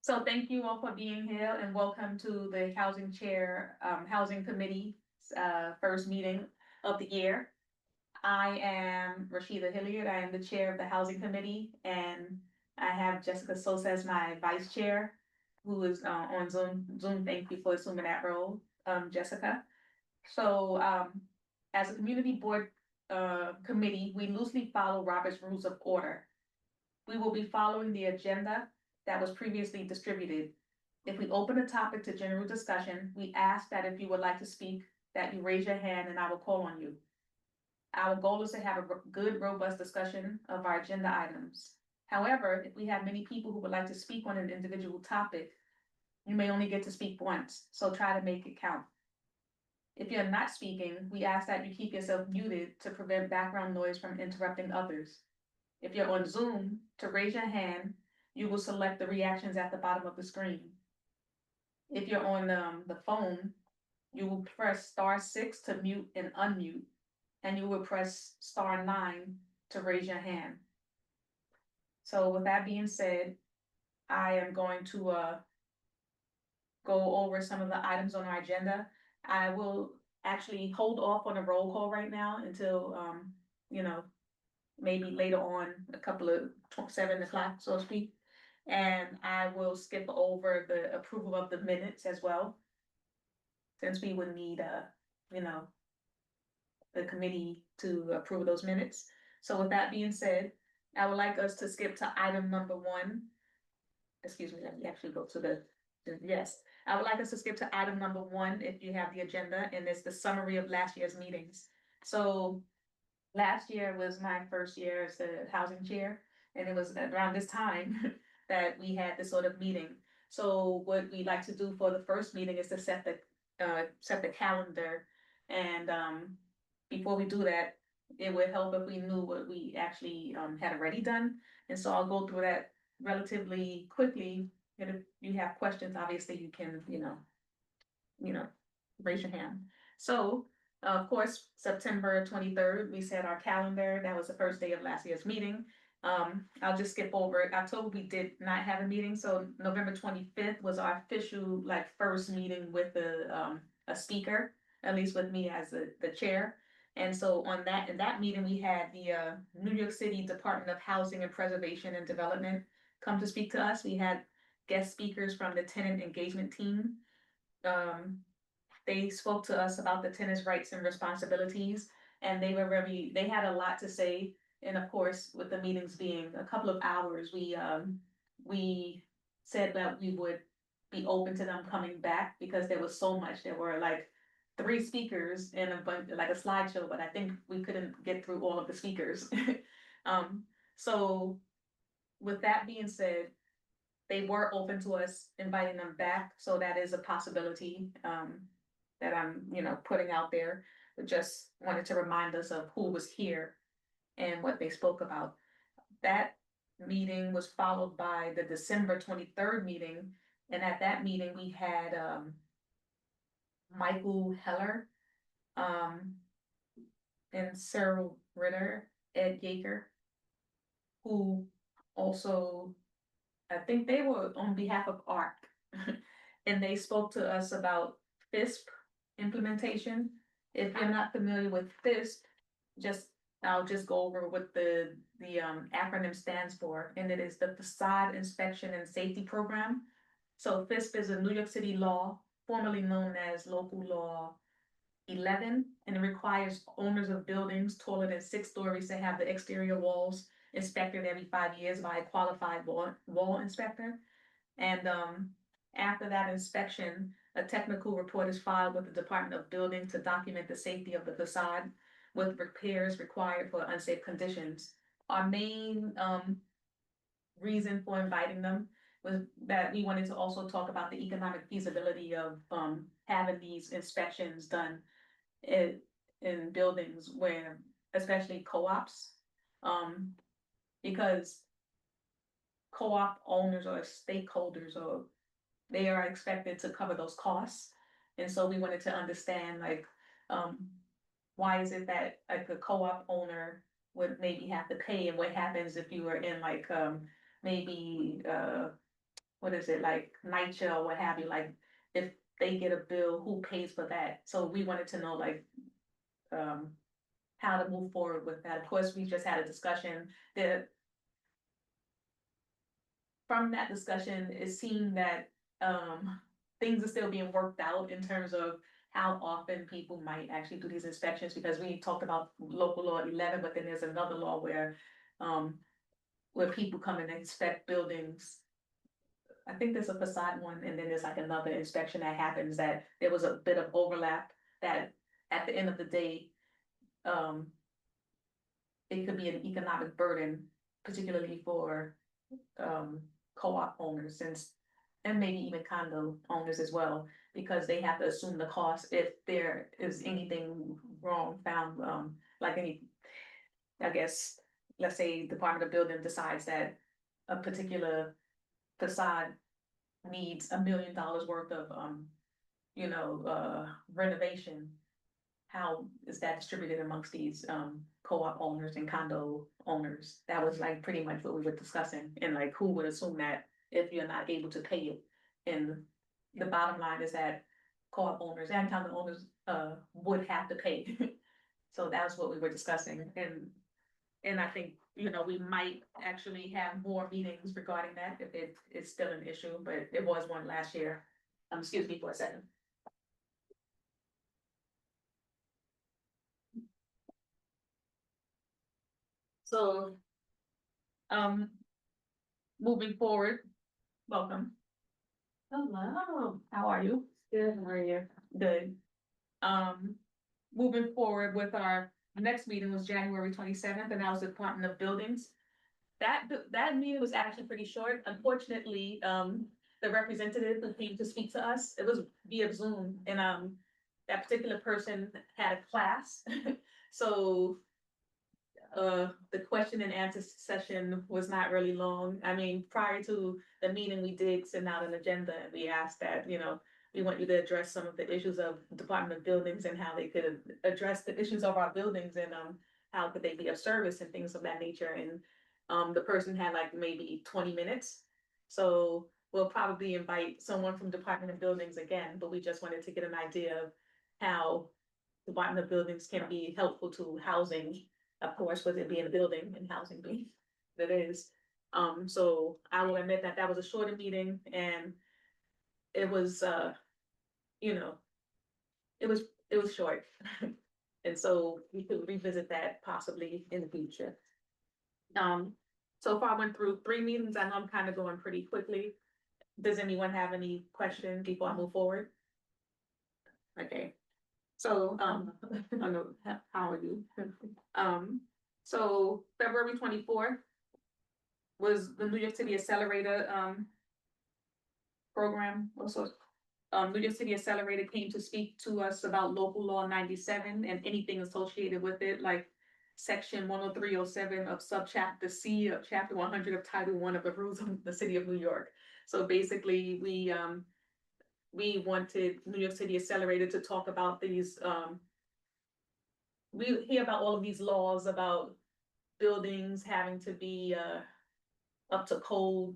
So thank you all for being here and welcome to the Housing Chair, Housing Committee, first meeting of the year. I am Rashida Hilliard. I am the chair of the Housing Committee, and I have Jessica Sosa as my vice chair, who is on Zoom. Thank you for assuming that role, Jessica. So, as a community board committee, we loosely follow Robert's Rules of Order. We will be following the agenda that was previously distributed. If we open a topic to general discussion, we ask that if you would like to speak, that you raise your hand and I will call on you. Our goal is to have a good, robust discussion of our agenda items. However, if we have many people who would like to speak on an individual topic, you may only get to speak once, so try to make it count. If you're not speaking, we ask that you keep yourself muted to prevent background noise from interrupting others. If you're on Zoom, to raise your hand, you will select the reactions at the bottom of the screen. If you're on the phone, you will press *6 to mute and unmute, and you will press *9 to raise your hand. So with that being said, I am going to go over some of the items on our agenda. I will actually hold off on a roll call right now until, maybe later on, a couple of 7 o'clock, so to speak. And I will skip over the approval of the minutes as well, since we would need, the committee to approve those minutes. So with that being said, I would like us to skip to item number 1. Excuse me, let me actually go to yes. I would like us to skip to item number 1 if you have the agenda, and it's the summary of last year's meetings. So last year was my first year as the housing chair, and it was around this time that we had this sort of meeting. So what we like to do for the first meeting is to set the calendar, and before we do that, it would help if we knew what we actually had already done. And so I'll go through that relatively quickly. And if you have questions, obviously you can, raise your hand. So, of course, September 23rd, we set our calendar. That was the first day of last year's meeting. I'll just skip over it. October, we did not have a meeting, so November 25th was our official, first meeting with a speaker, at least with me as the chair. And so in that meeting, we had the New York City Department of Housing and Preservation and Development come to speak to us. We had guest speakers from the tenant engagement team. They spoke to us about the tenants' rights and responsibilities, and they had a lot to say. And of course, with the meetings being a couple of hours, we said that we would be open to them coming back because there was so much. There were 3 speakers and a bunch, like a slideshow, but I think we couldn't get through all of the speakers. So with that being said, they were open to us inviting them back, so that is a possibility that I'm, putting out there. But just wanted to remind us of who was here and what they spoke about. That meeting was followed by the December 23rd meeting, and at that meeting we had Michael Heller, and Cyril Ritter, Ed Yeager, who also, I think they were on behalf of ARC, and they spoke to us about FISP implementation. If you're not familiar with FISP, I'll just go over what the acronym stands for, and it is the Facade Inspection and Safety Program. So FISP is a New York City law, formerly known as Local Law 11, and it requires owners of buildings taller than 6 stories to have the exterior walls inspected every 5 years by a qualified wall inspector. And after that inspection, a technical report is filed with the Department of Building to document the safety of the facade with repairs required for unsafe conditions. Our main reason for inviting them was that we wanted to also talk about the economic feasibility of having these inspections done in buildings where, especially co-ops, because co-op owners or stakeholders, or they are expected to cover those costs. And so we wanted to understand, why is it that a co-op owner would maybe have to pay, and what happens if you were in maybe what is it, like NYCHA or what have you, like if they get a bill, who pays for that? So we wanted to know like, um, how to move forward with that. Of course, we just had a discussion that from that discussion, it seemed that, things are still being worked out in terms of how often people might actually do these inspections, because we talked about local law 11, but then there's another law um, where people come and inspect buildings. I think there's a facade one, and then there's like another inspection that happens that there was a bit of overlap that at the end of the day, um, it could be an economic burden, particularly for, um, co-op owners and maybe even condo owners as well, because they have to assume the cost if there is anything wrong found, like any, I guess, let's say Department of Building decides that a particular facade needs $1 million worth of, renovation. How is that distributed amongst these, co-op owners and condo owners? That was like pretty much what we were discussing, and like who would assume that if you're not able to pay it? And the bottom line is that co-op owners and condo owners, would have to pay. So that's what we were discussing, and I think, we might actually have more meetings regarding that if it is still an issue, but it was one last year. Excuse me for a second. So, um, moving forward, welcome. Hello. How are you? Good, how are you? Good. Um, moving forward with our next meeting was January 27th, and that was the Department of Buildings. That meeting was actually pretty short. Unfortunately, the representative who came to speak to us, it was via Zoom, and that particular person had a class. So the question and answer session was not really long. I mean, prior to the meeting, we did send out an agenda and we asked that, we want you to address some of the issues of Department of Buildings and how they could address the issues of our buildings, and how could they be of service and things of that nature. And the person had like maybe 20 minutes. So we'll probably invite someone from Department of Buildings again, but we just wanted to get an idea of how Department of Buildings can be helpful to housing, of course, with it being a building and housing being that is. So I will admit that that was a shorter meeting, and it was, you know, it was short. And so we could revisit that possibly in the future. So far I went through 3 meetings. I know I'm kind of going pretty quickly. Does anyone have any questions before I move forward? Okay. So, I know, how are you? Um, so February 24th was the New York City Accelerator, program. Also, New York City Accelerator came to speak to us about local law 97 and anything associated with it, like section 10307 of subchapter C of chapter 100 of Title 1 of the rules of the city of New York. So basically, we wanted New York City Accelerator to talk about these, we hear about all of these laws about buildings having to be up to code.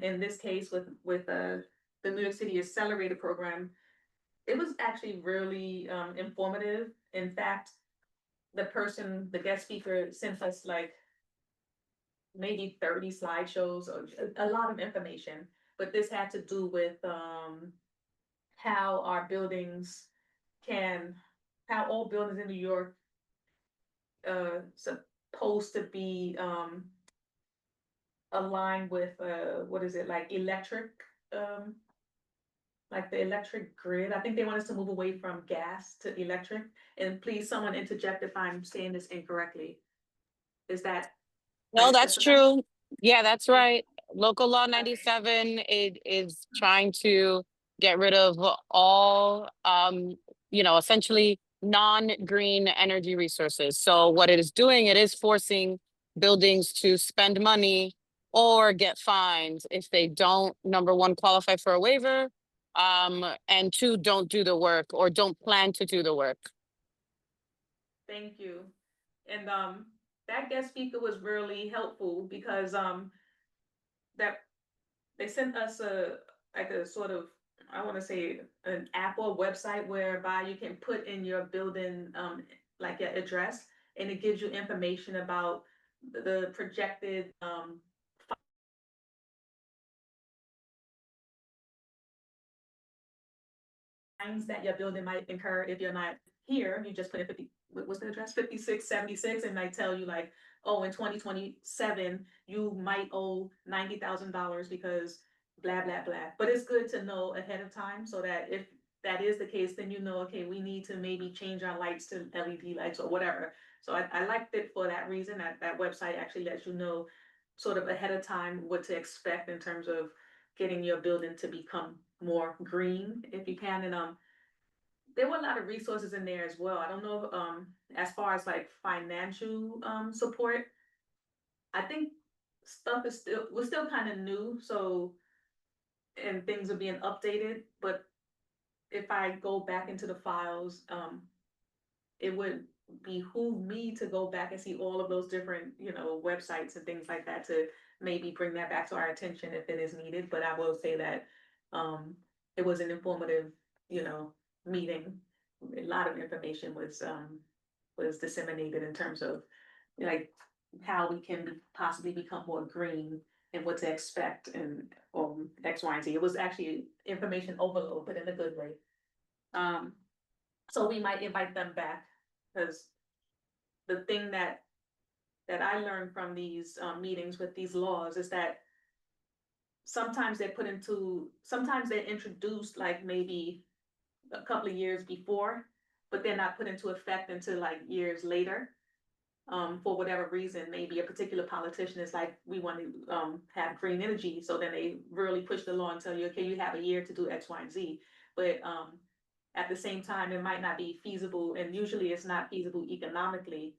In this case, with the New York City Accelerator program, it was actually really informative. In fact, the guest speaker, sent us like maybe 30 slideshows or a lot of information. But this had to do with how our buildings can, how all buildings in New York supposed to be aligned with what is it, like electric, um like the electric grid. I think they want us to move away from gas to electric. And please, someone interject if I'm saying this incorrectly. Is that No, right, that's Jessica? true. Yeah, that's right. Local law 97, it is trying to get rid of all, essentially non-green energy resources. So what it is doing, it is forcing buildings to spend money or get fined if they don't, number one, qualify for a waiver, and two, don't do the work or don't plan to do the work. Thank you. And that guest speaker was really helpful because that they sent us like a sort of, I want to say an app or website whereby you can put in your building, like your address, and it gives you information about the projected, fines that your building might incur if you're not here. You just put in 50, what's the address? 5676, and might tell you like, oh, in 2027, you might owe $90,000 because blah, blah, blah. But it's good to know ahead of time so that if that is the case, then you know, okay, we need to maybe change our lights to LED lights or whatever. So I liked it for that reason. That website actually lets you know sort of ahead of time what to expect in terms of getting your building to become more green if you can. And there were a lot of resources in there as well. I don't know, as far as like financial support, I think stuff is still was still kind of new, so and things are being updated. But if I go back into the files, it would behoove me to go back and see all of those different, websites and things like that to maybe bring that back to our attention if it is needed. But I will say that it was an informative, meeting. A lot of information was disseminated in terms of like how we can possibly become more green and what to expect and X, Y, and Z. It was actually information overload, but in a good way. Um, so we might invite them back because the thing that I learned from these meetings with these laws is that sometimes they're introduced like maybe a couple of years before, but they're not put into effect until like years later. For whatever reason, maybe a particular politician is like, we want to have green energy, so then they really push the law and tell you, okay, you have a year to do X, Y, and Z. But at the same time, it might not be feasible, and usually it's not feasible economically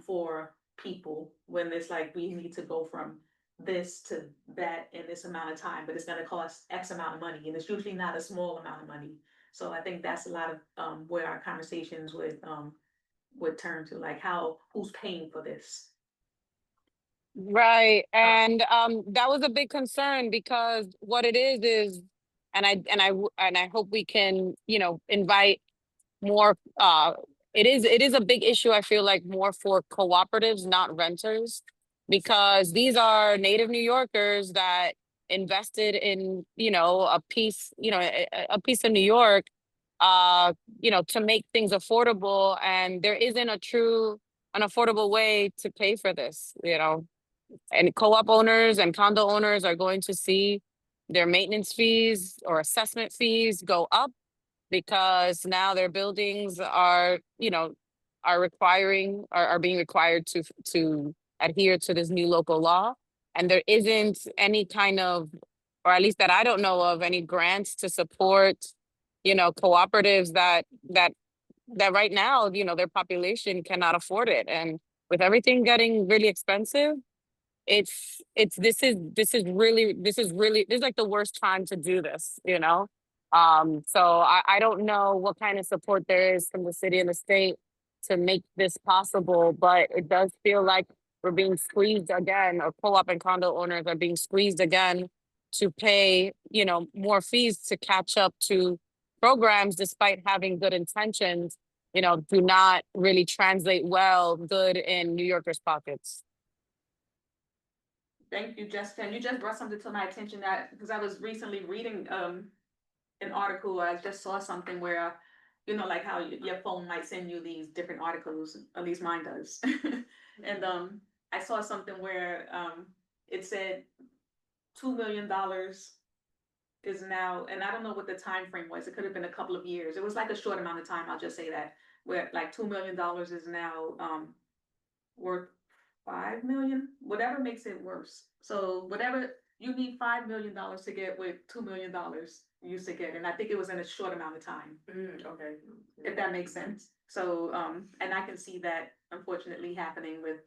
for people when it's like we need to go from this to that in this amount of time, but it's going to cost X amount of money, and it's usually not a small amount of money. So I think that's a lot of where our conversations would turn to, like who's paying for this. Right. And that was a big concern because what it is, and I hope we can, invite more it is a big issue, I feel like, more for cooperatives, not renters, because these are native New Yorkers that invested in, a piece, a piece of New York, to make things affordable, and there isn't an affordable way to pay for this, and co-op owners and condo owners are going to see their maintenance fees or assessment fees go up because now their buildings are being required to adhere to this new local law. And there isn't any kind of, or at least that I don't know of, any grants to support, cooperatives that right now, their population cannot afford it. And with everything getting really expensive, this is like the worst time to do this, so I don't know what kind of support there is from the city and the state to make this possible, but it does feel like we're being squeezed again, or co-op and condo owners are being squeezed again to pay, more fees to catch up to programs despite having good intentions, do not really translate well good in New Yorkers' pockets. Thank you, Jessica. And you just brought something to my attention that because I was recently reading an article, I just saw something where, like how your phone might send you these different articles, at least mine does. And I saw something where it said $2 million is now, and I don't know what the time frame was. It could have been a couple of years. It was like a short amount of time. I'll just say that, where like $2 million is now worth 5 million, whatever makes it worse. So whatever you need $5 million to get with $2 million you used to get, and I think it was in a short amount of time. Okay. If that makes sense. So and I can see that unfortunately happening with,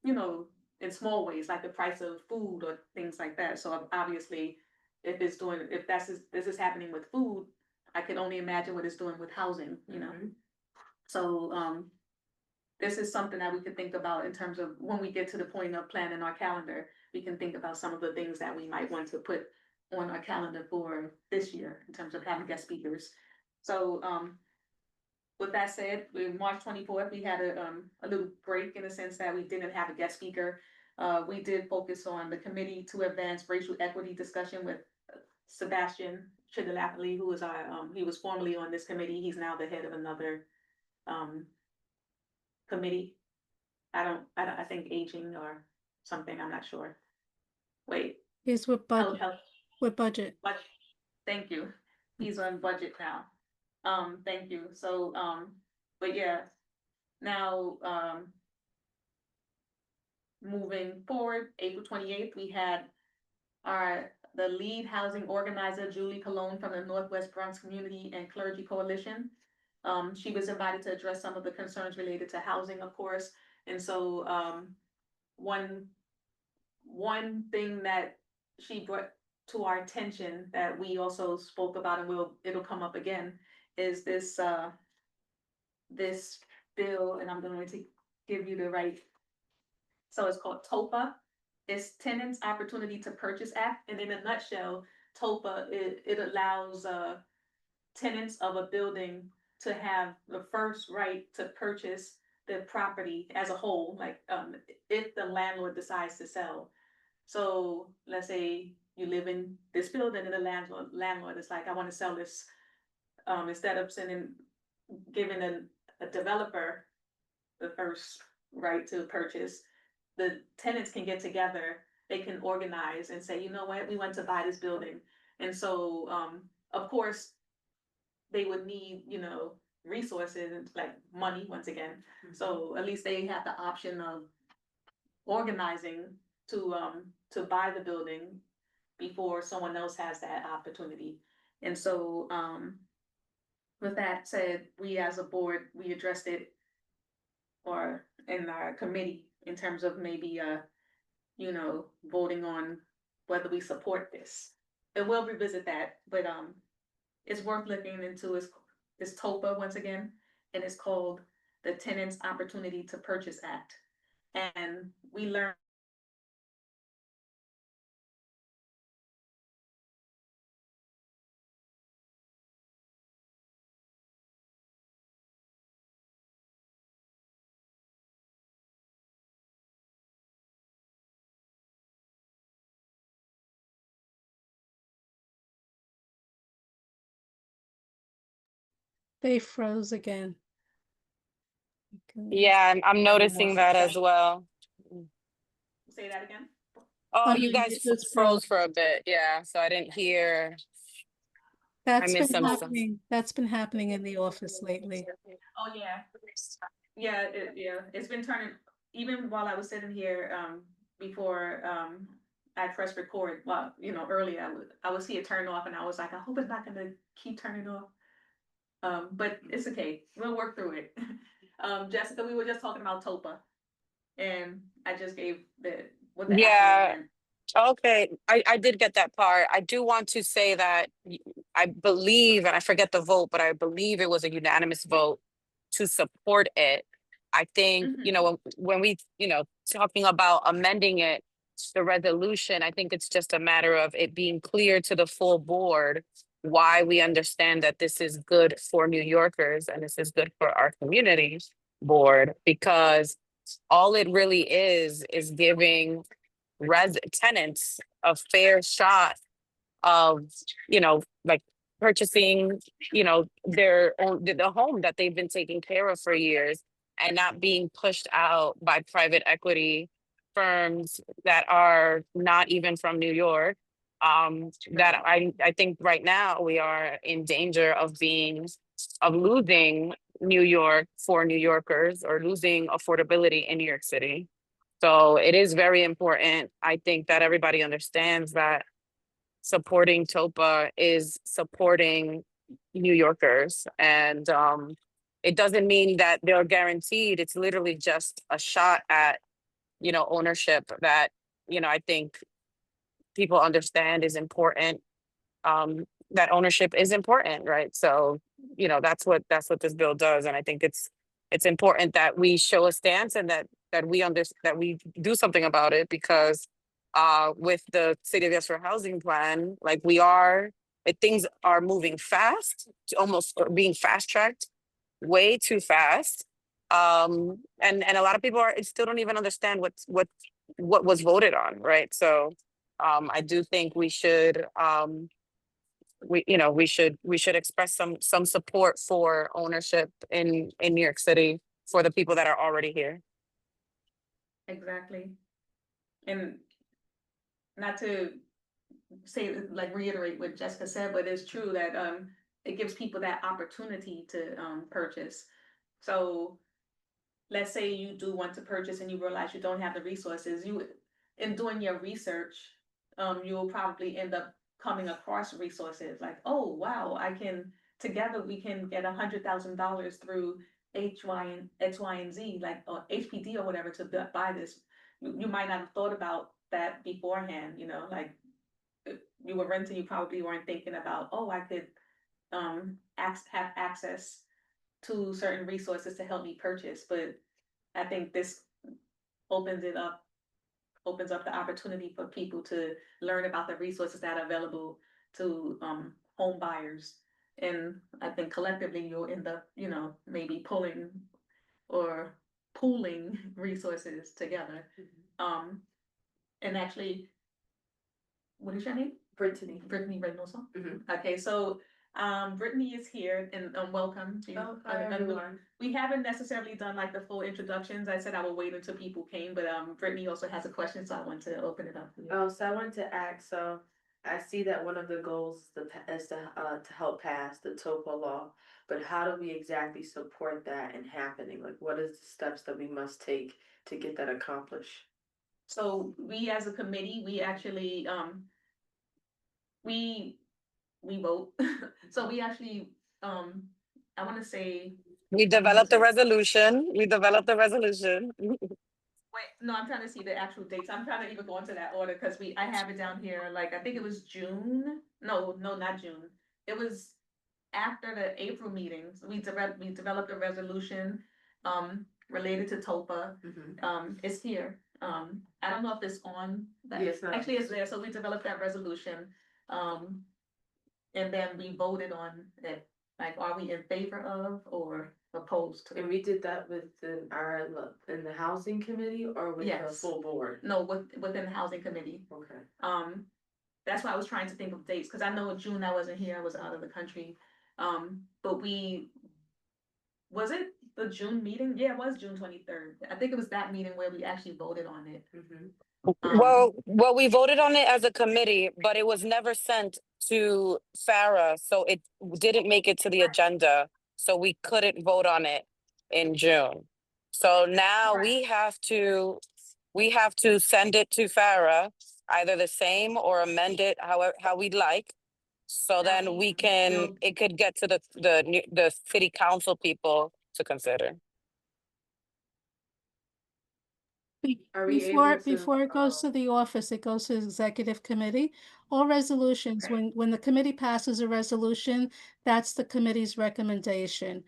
in small ways, like the price of food or things like that. So obviously, if this is happening with food, I can only imagine what it's doing with housing. So this is something that we could think about in terms of when we get to the point of planning our calendar. we can think about some of the things that we might want to put on our calendar for this year in terms of having guest speakers. So, with that said, in March 24th, we had a little break in the sense that we didn't have a guest speaker. We did focus on the committee to advance racial equity discussion with Sebastian Chidilapoli, who was he was formerly on this committee. He's now the head of another committee. I think aging or something, I'm not sure. Wait, He's with budget, health, with budget. budget. Thank you. He's on budget now. Thank you. So, but yeah, now, moving forward, April 28th, we had the lead housing organizer, Julie Cologne from the Northwest Bronx Community and Clergy Coalition. She was invited to address some of the concerns related to housing, of course. And so, one thing that she brought to our attention that we also spoke about, and it'll come up again, is this bill, and I'm going to give you the right. So it's called TOPA. It's Tenants Opportunity to Purchase Act, and in a nutshell, TOPA it allows tenants of a building to have the first right to purchase the property as a whole, like if the landlord decides to sell. So let's say you live in this building and the landlord is like, I want to sell this. Instead of giving a developer the first right to purchase, the tenants can get together, they can organize and say, you know what, we want to buy this building. And so, of course, they would need, resources and like money once again. Mm-hmm. So at least they have the option of organizing to buy the building before someone else has that opportunity. And so, with that said, we as a board, we addressed it or in our committee in terms of maybe, voting on whether we support this. And we'll revisit that, but it's worth looking into. It's TOPA once again, and it's called the Tenants Opportunity to Purchase Act. And we learned They froze again. Yeah, I'm noticing that as well. say that again. Oh, Oh, you no, guys it just froze for a bit, yeah, so I didn't hear. That's missed been some stuff. happening. That's been happening in the office lately. Oh, yeah. Yeah, it's been turning, even while I was sitting here, before, I pressed record, well, earlier, I would see it turn off and I was like, I hope it's not gonna keep turning off. But it's okay, we'll work through it. Jessica, we were just talking about TOPA. And I just gave what the Yeah. acronym meant. Okay, I did get that part. I do want to say that I believe, and I forget the vote, but I believe it was a unanimous vote to support it. I think, when we, talking about amending it, the resolution, I think it's just a matter of it being clear to the full board why we understand that this is good for New Yorkers and this is good for our community board, because all it really is giving tenants a fair shot of, like purchasing, their own, the home that they've been taking care of for years and not being pushed out by private equity firms that are not even from New York. That I think right now we are in danger of losing New York for New Yorkers or losing affordability in New York City. So it is very important. I think that everybody understands that supporting TOPA is supporting New Yorkers. And it doesn't mean that they're guaranteed. It's literally just a shot at, ownership that, I think people understand is important. That ownership is important, right? So, that's what this bill does. And I think it's important that we show a stance and that we that we do something about it, because with the City of Yes Housing Plan, like things are moving fast, to almost being fast tracked way too fast. And a lot of people still don't even understand what was voted on, right? So I do think we should we should express some support for ownership in New York City for the people that are already here. Exactly. And not to say, like, reiterate what Jessica said, but it's true that it gives people that opportunity to purchase. So let's say you do want to purchase and you realize you don't have the resources, in doing your research, you'll probably end up coming across resources like, oh wow, together we can get $100,000 through H, Y, and X, Y, and Z, like, or HPD or whatever, to buy this. You might not have thought about that beforehand, like, if you were renting, you probably weren't thinking about, oh, I could have access to certain resources to help me purchase. But I think this opens up the opportunity for people to learn about the resources that are available to home buyers. And I think collectively you'll end up, maybe pulling or pooling resources together. And actually, what is your name? Brittany. Brittany Reynoso. Mhm. Okay, so Brittany is here, and welcome to you. Oh, hi, And everyone. we haven't necessarily done like the full introductions. I said I would wait until people came, but Brittany also has a question, so I want to open it up for you. Oh, so I wanted to ask, so I see that one of the goals is to help pass the TOPA law, but how do we exactly support that in happening? Like, what is the steps that we must take to get that accomplished? So we as a committee, we actually we vote. So we actually I want to say, We developed a resolution. wait, no, I'm trying to see the actual dates. I'm trying to even go into that order because I have it down here. Like, I think it was June. No, not June. It was after the April meetings. We developed a resolution related to TOPA. It's here. I don't know if it's on that. Yeah, it's not. Actually, it's there. So we developed that resolution. And then we voted on it. Like, are we in favor of or opposed to? And we did that within in the housing committee or with the Yes. full board? No, within the housing committee. Okay. That's why I was trying to think of dates, because I know in June I wasn't here, I was out of the country. But was it the June meeting? Yeah, it was June 23rd. I think it was that meeting where we actually voted on it. Well, we voted on it as a committee, but it was never sent to Farah, so it didn't make it to the agenda. So we couldn't vote on it in June. So now we have to send it to Farah, either the same or amend it how we'd like. So then it could get to the city council people to consider. Are we able Before to, it goes to the office, it goes to the executive committee. All resolutions, Okay. when the committee passes a resolution, that's the committee's recommendation.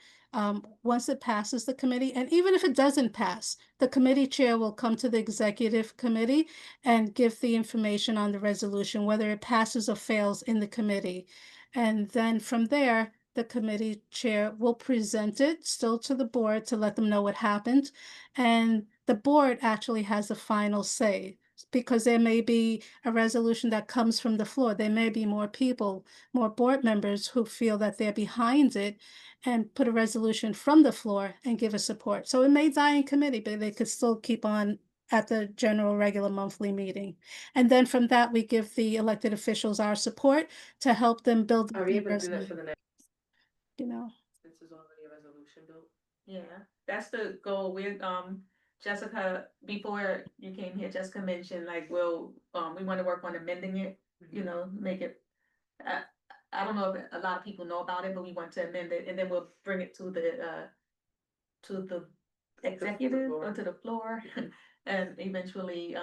Once it passes the committee, and even if it doesn't pass, the committee chair will come to the executive committee and give the information on the resolution, whether it passes or fails in the committee. And then from there, the committee chair will present it still to the board to let them know what happened. And the board actually has the final say, because there may be a resolution that comes from the floor. There may be more people, more board members who feel that they're behind it and put a resolution from the floor and give a support. So it may die in committee, but they could still keep on at the general regular monthly meeting. And then from that, we give the elected officials our support to help them build. are we able to do that for the next, You know, since there's already a resolution built? Yeah, that's the goal. With Jessica, before you came here, Jessica mentioned, like, we want to work on amending it, make it, I don't know if a lot of people know about it, but we want to amend it, and then we'll bring it to the executive or to the floor, and eventually,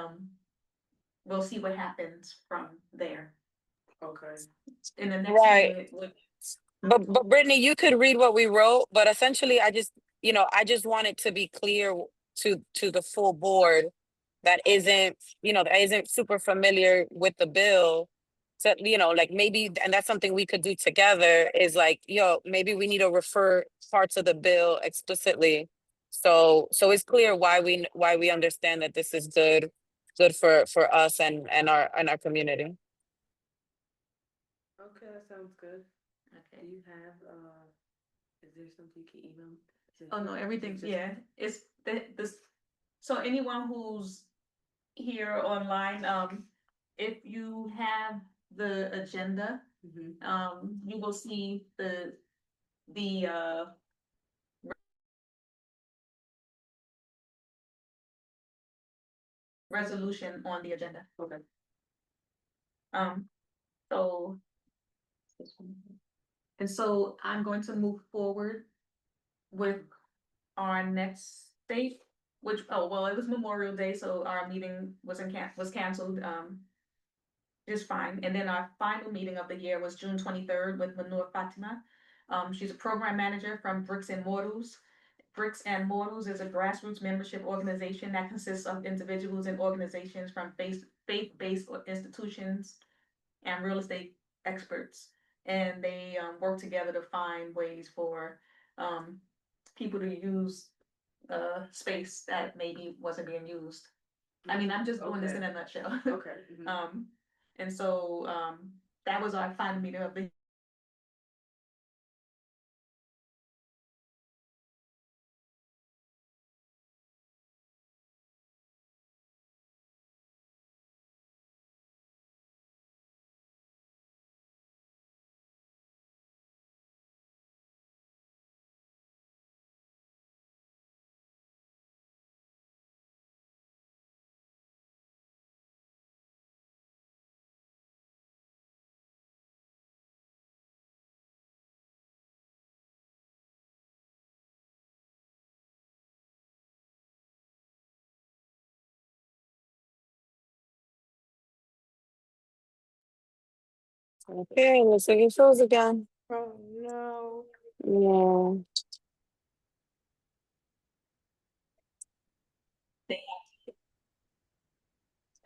we'll see what happens from there. Okay. In the next Right. meeting, it would. But Brittany, you could read what we wrote, but essentially I just want it to be clear to the full board that isn't, that isn't super familiar with the bill, to, like maybe, and that's something we could do together, is like, maybe we need to refer parts of the bill explicitly. So it's clear why we understand that this is good for us and our community. Okay, that sounds good. Do Okay. you have, is there something you can email? Oh, no, everything's, yeah, it's this, so anyone who's here online, if you have the agenda, you will see the resolution on the agenda. Okay. So. And so I'm going to move forward with our next date, which, oh, well, it was Memorial Day, so our meeting was canceled, just fine. And then our final meeting of the year was June 23rd with Manur Fatima. She's a program manager from Bricks and Mortals. Bricks and Mortals is a grassroots membership organization that consists of individuals and organizations from faith-based institutions and real estate experts. And they work together to find ways for people to use space that maybe wasn't being used. I mean, I'm just doing this in a nutshell. Okay. And so that was our final meeting of the Okay, let's see your shows again. Oh, no. Yeah.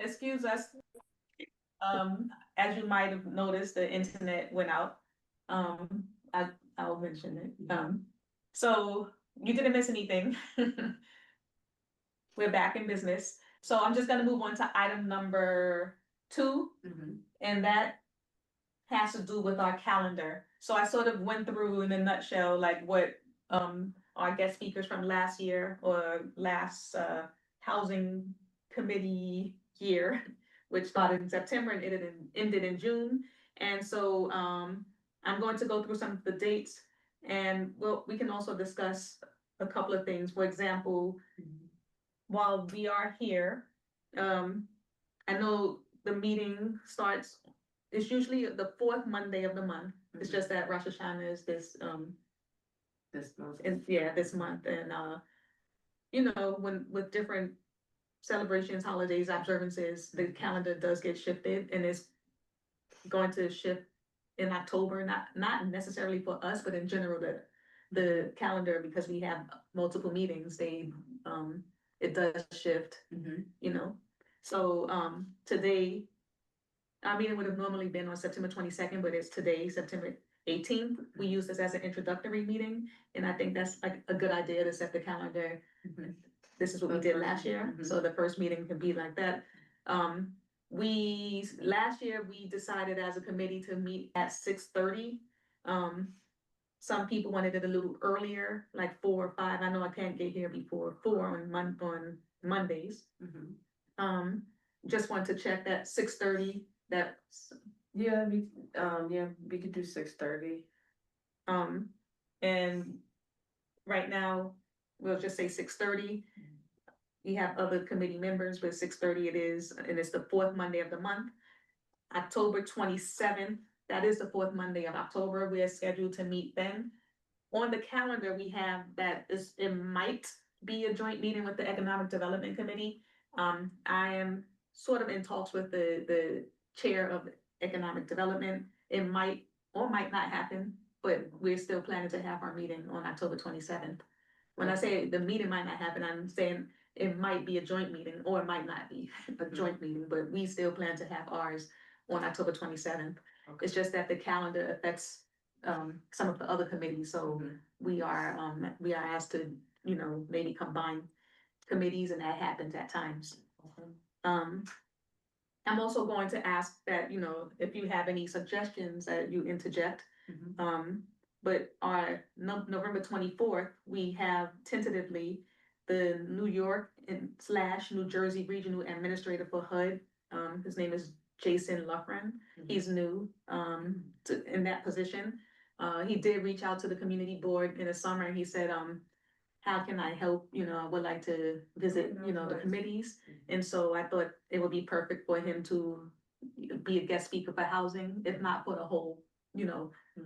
excuse us. As you might have noticed, the internet went out. I'll mention it. So you didn't miss anything. We're back in business. So I'm just gonna move on to item number 2, and that has to do with our calendar. So I sort of went through in a nutshell, like what our guest speakers from last year or last housing committee year, which started in September and ended in June. And so I'm going to go through some of the dates, and we can also discuss a couple of things. For example, while we are here, I know the meeting starts, it's usually the fourth Monday of the month. It's just that Rosh Hashanah is this month. this month. And when with different celebrations, holidays, observances, the calendar does get shifted, and it's going to shift in October, not necessarily for us, but in general the calendar, because we have multiple meetings, it does shift, So today, our meeting would have normally been on September 22nd, but it's today, September 18th. We use this as an introductory meeting, and I think that's like a good idea to set the calendar. This is what we did last year, so the first meeting can be like that. Last year, we decided as a committee to meet at 6:30. Some people wanted it a little earlier, like 4 or 5. I know I can't get here before 4 on Mondays. Just want to check that 6:30, We could do 6:30. and right now, we'll just say 6:30. We have other committee members, but 6:30 it is, and it's the fourth Monday of the month. October 27th, that is the fourth Monday of October. We are scheduled to meet then. On the calendar, we have it might be a joint meeting with the Economic Development Committee. I am sort of in talks with the chair of Economic Development. It might or might not happen, but we're still planning to have our meeting on October 27th. When I say the meeting might not happen, I'm saying it might be a joint meeting, or it might not be a joint meeting, but we still plan to have ours on October 27th. It's just that the calendar affects some of the other committees, so we are asked to, maybe combine committees, and that happens at times. I'm also going to ask that, if you have any suggestions, that you interject. But our November 24th, we have tentatively the New York and / New Jersey Regional Administrator for HUD. His name is Jason Luffren. He's new in that position. He did reach out to the community board in the summer, and he said, how can I help? I would like to visit, the committees. And so I thought it would be perfect for him to be a guest speaker for housing, if not for the whole,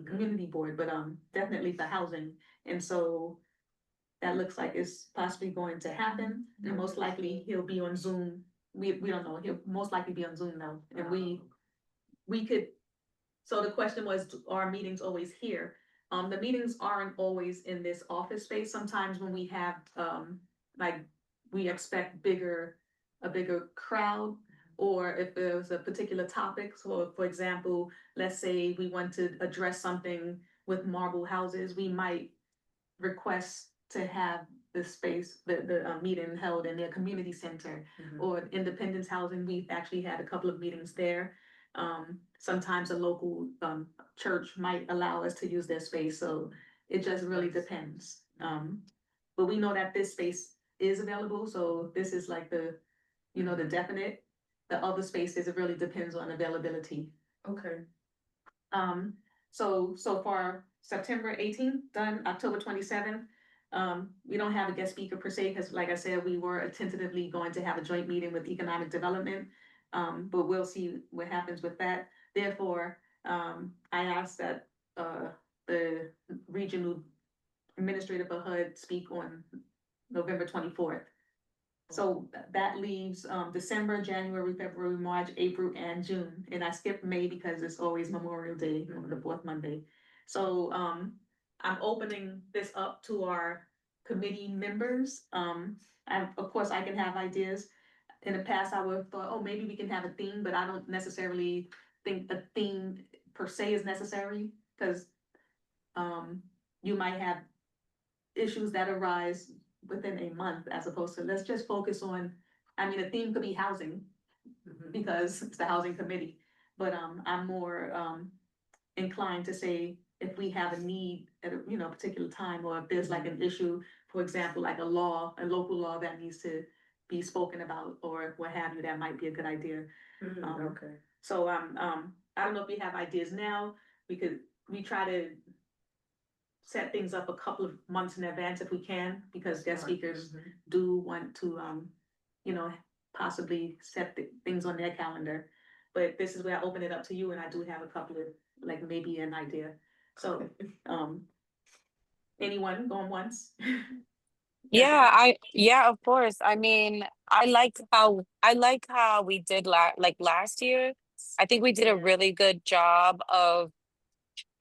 community board, but definitely for housing. And so that looks like it's possibly going to happen. And most likely he'll be on Zoom. We don't know. He'll most likely be on Zoom though. And we could, so the question was, are meetings always here? The meetings aren't always in this office space. Sometimes when we have, like, we expect a bigger crowd, or if there's a particular topic. So for example, let's say we want to address something with marble houses, we might request to have the space, the meeting held in their community center. Or Independence Housing, we've actually had a couple of meetings there. Sometimes a local church might allow us to use their space, so it just really depends. But we know that this space is available, so this is like the definite. The other spaces, it really depends on availability. Okay. So far, September 18th, done, October 27th. We don't have a guest speaker per se, because like I said, we were tentatively going to have a joint meeting with economic development. But we'll see what happens with that. Therefore, I asked that the regional administrator for HUD speak on November 24th. So that leaves December, January, February, March, April, and June. And I skipped May because it's always Memorial Day on the fourth Monday. So I'm opening this up to our committee members. Of course, I can have ideas. In the past, I would have thought, oh, maybe we can have a theme, but I don't necessarily think a theme per se is necessary, because you might have issues that arise within a month, as opposed to, let's just focus on, a theme could be housing, because it's the housing committee. But I'm more inclined to say, if we have a need at a particular time, or if there's like an issue, for example, like a local law that needs to be spoken about, or what have you, that might be a good idea. Okay. So I don't know if we have ideas now. We try to set things up a couple of months in advance if we can, because guest speakers do want to possibly set things on their calendar. But this is where I open it up to you, and I do have a couple of, like, maybe an idea. So anyone going once? Yeah, of course. I mean, I like how we did last year. I think we did a really good job of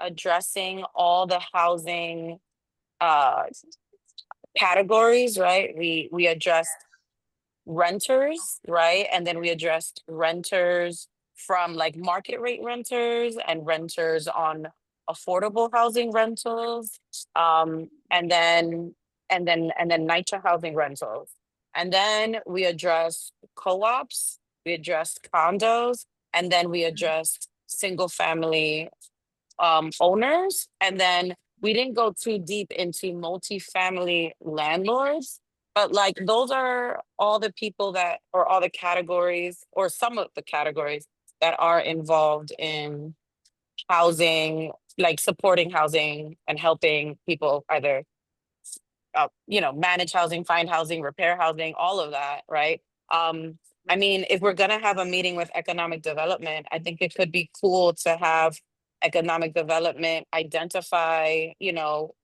addressing all the housing uh categories, right? We addressed renters, right? And then we addressed renters from like market rate renters, and renters on affordable housing rentals, and then NYCHA housing rentals. And then we addressed co-ops, we addressed condos, and then we addressed single family owners. And then we didn't go too deep into multifamily landlords, but like those are all the people that, or all the categories, or some of the categories that are involved in housing, like supporting housing and helping people either manage housing, find housing, repair housing, all of that, right? I mean, if we're gonna have a meeting with economic development, I think it could be cool to have economic development identify,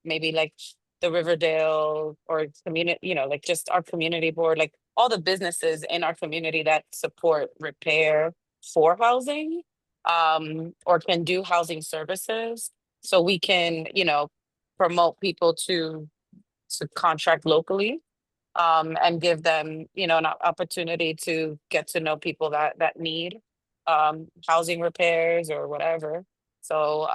maybe like the Riverdale or community, like just our community board, like all the businesses in our community that support repair for housing, or can do housing services. So we can, promote people to contract locally. and give them, you know, an opportunity to get to know people that need housing repairs or whatever. So,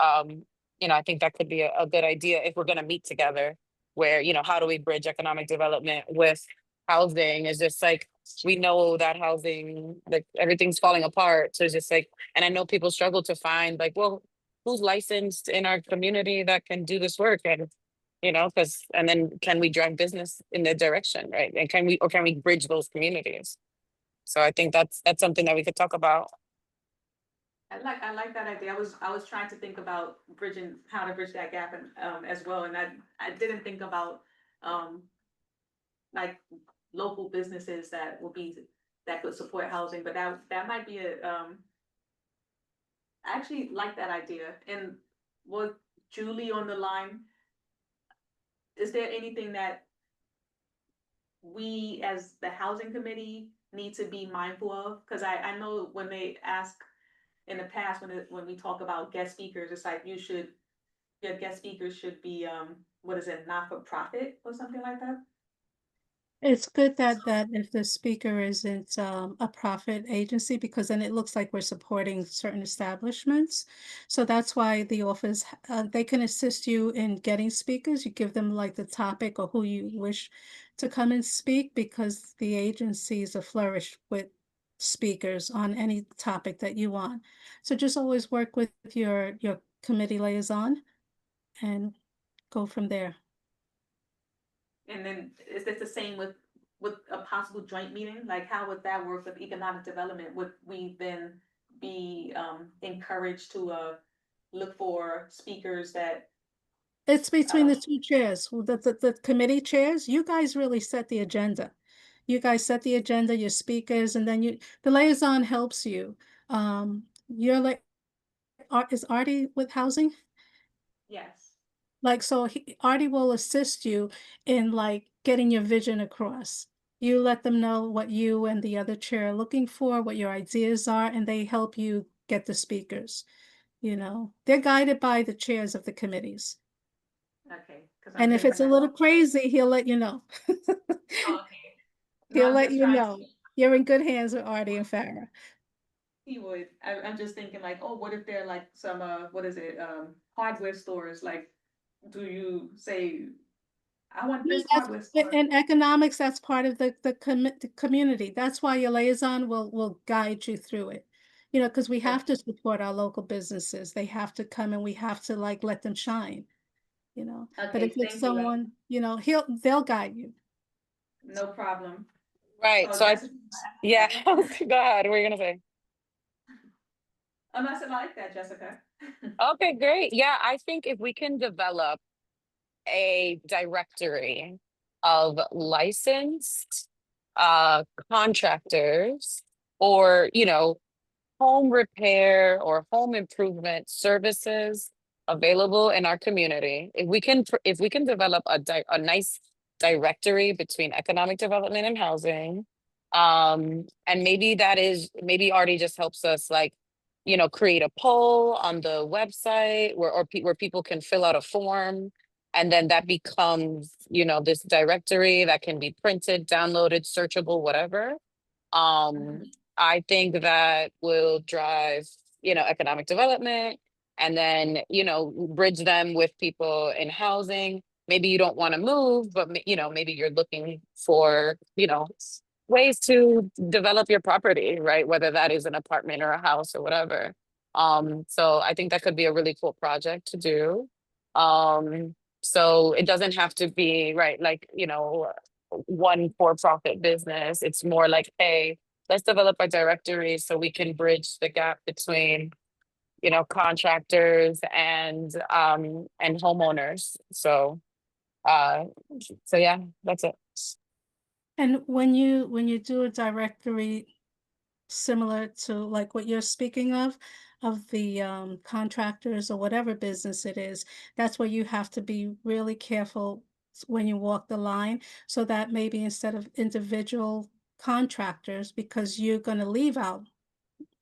you know, I think that could be a good idea if we're going to meet together. Where, you know, how do we bridge economic development with housing? Is just like we know that housing, like everything's falling apart. So it's just like, and I know people struggle to find like, well, who's licensed in our community that can do this work? And you know, because and then can we drive business in the direction, right? And can we bridge those communities? So I think that's something that we could talk about. I like that idea. I was trying to think about how to bridge that gap and as well. And I didn't think about um like local businesses that could support housing, but that might be I actually like that idea. And with Julie on the line, is there anything that we as the housing committee need to be mindful of? Because I know when they ask in the past, when we talk about guest speakers, it's like your guest speakers should be, what is it, not for profit or something like that? It's good that if the speaker isn't a profit agency, because then it looks like we're supporting certain establishments. So that's why the office, they can assist you in getting speakers. You give them like the topic or who you wish to come and speak, because the agencies are flourished with speakers on any topic that you want. So just always work with your committee liaison and go from there. And then is this the same with a possible joint meeting? Like how would that work with economic development? Would we then be encouraged to look for speakers that It's between the um two chairs, the committee chairs. You guys really set the agenda. You guys set the agenda, your speakers, and then the liaison helps you. You're like, is Artie with housing? yes. Like, so Artie will assist you in like getting your vision across. You let them know what you and the other chair are looking for, what your ideas are, and they help you get the speakers. You know, they're guided by the chairs of the committees. Okay, because I'm And if thinking it's a like, little crazy, he'll let you know. oh, okay. No, He'll I'm let just you trying to know. You're in good hands with Artie and Farah. he would. I'm just thinking like, oh, what if they're like some what is it, hardware stores? Like, do you say I want No, this hardware store? in economics, that's part of the community. That's why your liaison will guide you through it. You know, because we have to support our local businesses. They have to come and we have to like let them shine, you know. But if Okay, it's thank you. someone, you know, they'll guide you. No problem. Right. Oh, So Jessica. yeah, go ahead. What are you gonna say? Oh, no, I said I like that, Jessica. Okay, great. Yeah, I think if we can develop a directory of licensed contractors or, you know, home repair or home improvement services available in our community. If we can develop a nice directory between economic development and housing, and maybe Artie just helps us like, you know, create a poll on the website where people can fill out a form, and then that becomes, you know, this directory that can be printed, downloaded, searchable, whatever. Um, I think that will drive, you know, economic development, and then, you know, bridge them with people in housing. Maybe you don't want to move, but you know, maybe you're looking for, you know, ways to develop your property, right? Whether that is an apartment or a house or whatever. So I think that could be a really cool project to do. So it doesn't have to be, right, like, you know, one for-profit business. It's more like, hey, let's develop a directory so we can bridge the gap between, you know, contractors and homeowners. Uh so yeah, that's it. And when you do a directory similar to like what you're speaking of the contractors or whatever business it is, that's where you have to be really careful when you walk the line, so that maybe instead of individual contractors, because you're going to leave out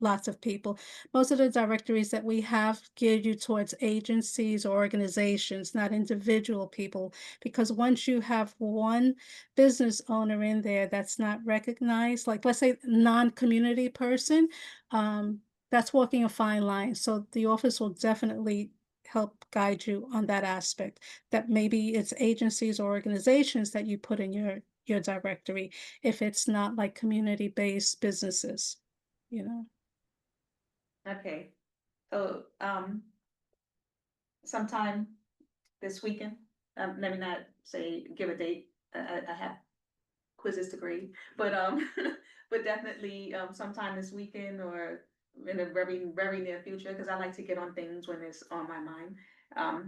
lots of people. Most of the directories that we have geared you towards agencies or organizations, not individual people, because once you have one business owner in there that's not recognized, like let's say non-community person, that's walking a fine line. So the office will definitely help guide you on that aspect, that maybe it's agencies or organizations that you put in your directory if it's not like community-based businesses, you know. Okay, so, sometime this weekend, let me not say, give a date, I have quizzes to grade, but, but definitely, sometime this weekend or in the very, very near future, because I like to get on things when it's on my mind.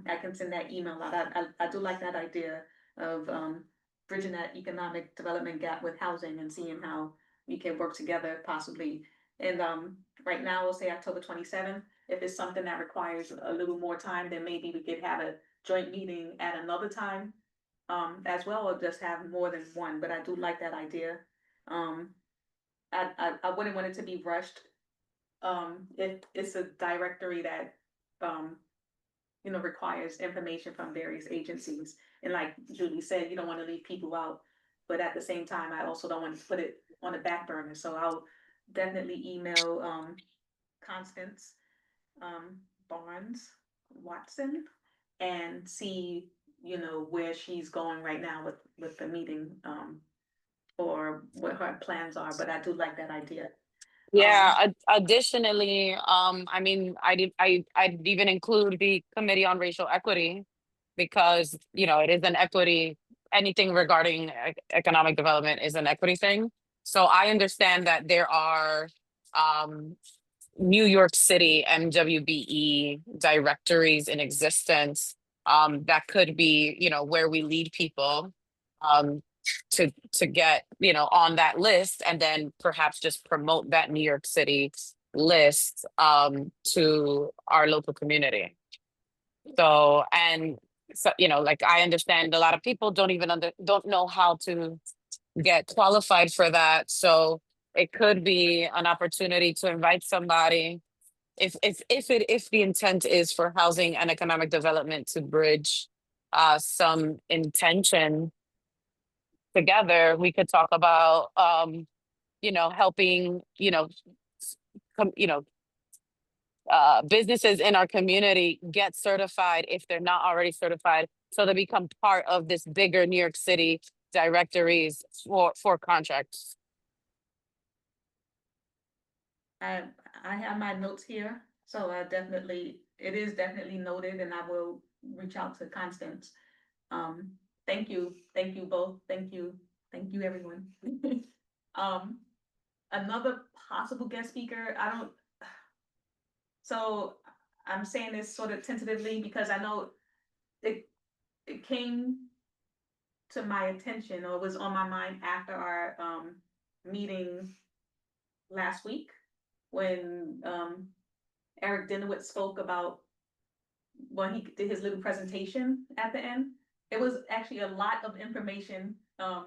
I can send that email out. I do like that idea of, bridging that economic development gap with housing and seeing how we can work together possibly. And, right now, we'll say October 27th. If it's something that requires a little more time, then maybe we could have a joint meeting at another time, as well, or just have more than one, but I do like that idea. I wouldn't want it to be rushed. If it's a directory that, requires information from various agencies. And like Julie said, you don't want to leave people out, but at the same time, I also don't want to put it on the back burner. So I'll definitely email, Constance, Barnes Watson, and see, where she's going right now with the meeting, or what her plans are, but I do like that idea. Yeah, additionally, I mean, I'd even include the Committee on Racial Equity because, it is an equity, anything regarding economic development is an equity thing. So I understand that there are New York City MWBE directories in existence, that could be, where we lead people to get, on that list, and then perhaps just promote that New York City list to our local community. So, and so, like, I understand a lot of people don't know how to get qualified for that. So it could be an opportunity to invite somebody if the intent is for housing and economic development to bridge some intention together. We could talk about helping com, businesses in our community get certified if they're not already certified, so they become part of this bigger New York City directories for contracts. I have my notes here, so it is definitely noted, and I will reach out to Constance. Thank you both, thank you, everyone. Another possible guest speaker, so I'm saying this sort of tentatively because I know it came to my attention, or was on my mind after our, meeting last week, when, Eric Dinowitz spoke about, when he did his little presentation at the end. It was actually a lot of information, a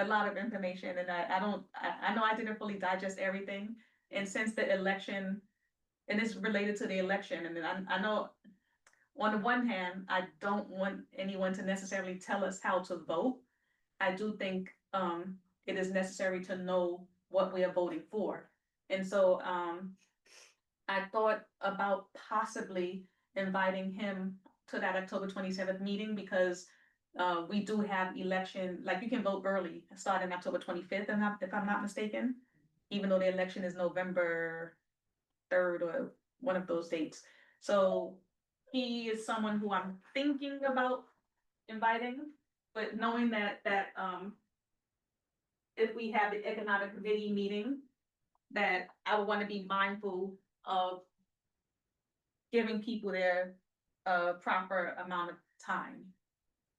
lot of information, and I know I didn't fully digest everything. And since the election, and it's related to the election, and then I know on the one hand, I don't want anyone to necessarily tell us how to vote. I do think, it is necessary to know what we are voting for. And so, I thought about possibly inviting him to that October 27th meeting, because we do have election, like you can vote early, starting October 25th, if I'm not mistaken, even though the election is November 3rd or one of those dates. So he is someone who I'm thinking about inviting, but knowing that if we have the economic committee meeting, that I would want to be mindful of giving people their proper amount of time.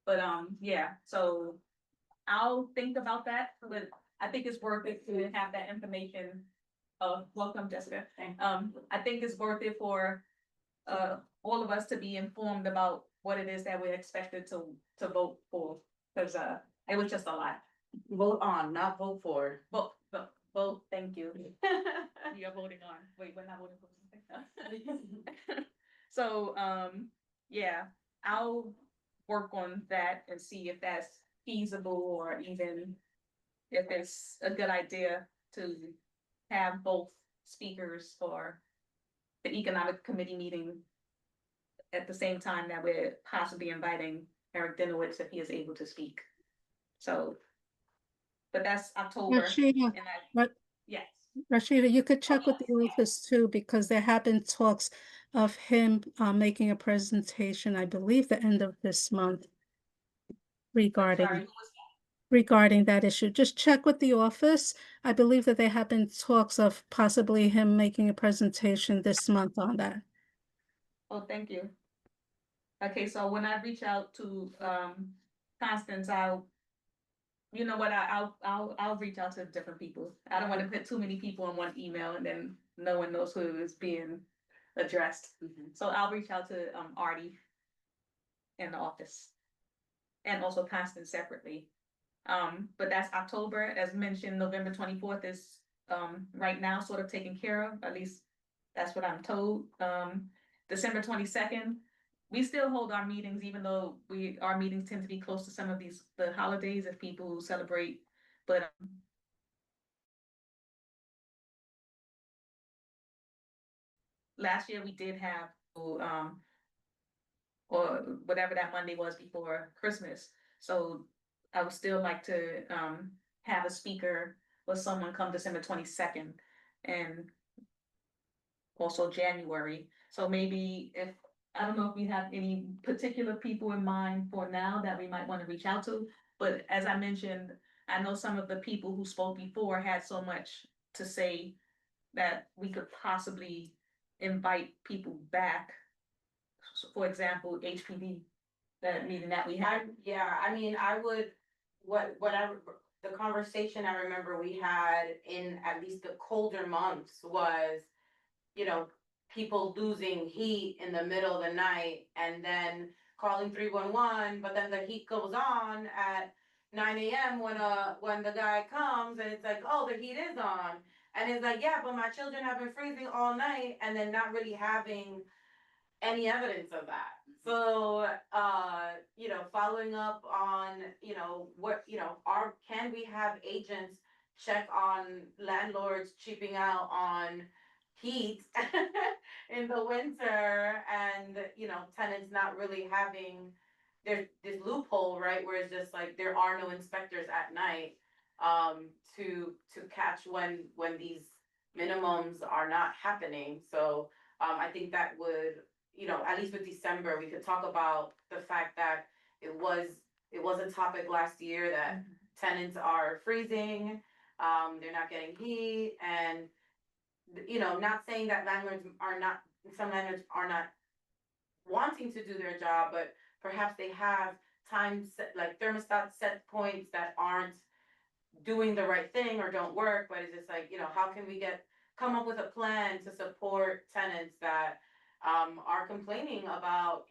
But yeah, so I'll think about that, but I think it's worth it to have that information. Welcome, Jessica. I think it's worth it for all of us to be informed about what it is that we're expected to vote for, because it was just a lot. Vote on, not vote for. Vote Vote, thank you. We are voting on, wait, we're not voting for something. So, yeah, I'll work on that and see if that's feasible or even if it's a good idea to have both speakers for the economic committee meeting at the same time that we're possibly inviting Eric Dinowitz if he is able to speak. So, but that's October. Rashida, And I, Ra- yes, Rashida, you could check with the office too, because there have been talks of him making a presentation, I believe, the end of this month regarding sorry, who was regarding that issue. Just check with the office. I believe that there have been talks of possibly him making a presentation this month on that. Oh, thank you. Okay, so when I reach out to Constance, you know what, I'll reach out to different people. I don't want to put too many people in one email and then no one knows who is being addressed. So I'll reach out to Artie in the office. And also Constance separately. But that's October, as mentioned, November 24th is right now sort of taken care of, at least that's what I'm told. December 22nd, we still hold our meetings, even though our meetings tend to be close to some of the holidays of people who celebrate, but last year we did have, or whatever that Monday was before Christmas. So I would still like to have a speaker or someone come December 22nd and also January. So maybe if, I don't know if we have any particular people in mind for now that we might want to reach out to, but as I mentioned, I know some of the people who spoke before had so much to say that we could possibly invite people back. So for example, HPV, that meeting that we had. I mean, I would, the conversation I remember we had in at least the colder months was, you know, people losing heat in the middle of the night and then calling 311, but then the heat goes on at 9 AM when the guy comes and it's like, oh, the heat is on. And it's like, yeah, but my children have been freezing all night, and then not really having any evidence of that. So, following up on, can we have agents check on landlords cheaping out on heat in the winter, and, tenants not really having, there's this loophole, right, where it's just like, there are no inspectors at night, to catch when these minimums are not happening. So, I think that would, at least with December, we could talk about the fact that it was a topic last year that tenants are freezing, they're not getting heat, and, not saying that some landlords are not wanting to do their job, but perhaps they have time set, like thermostat set points that aren't doing the right thing or don't work, but it's just like, how can we come up with a plan to support tenants that are complaining about,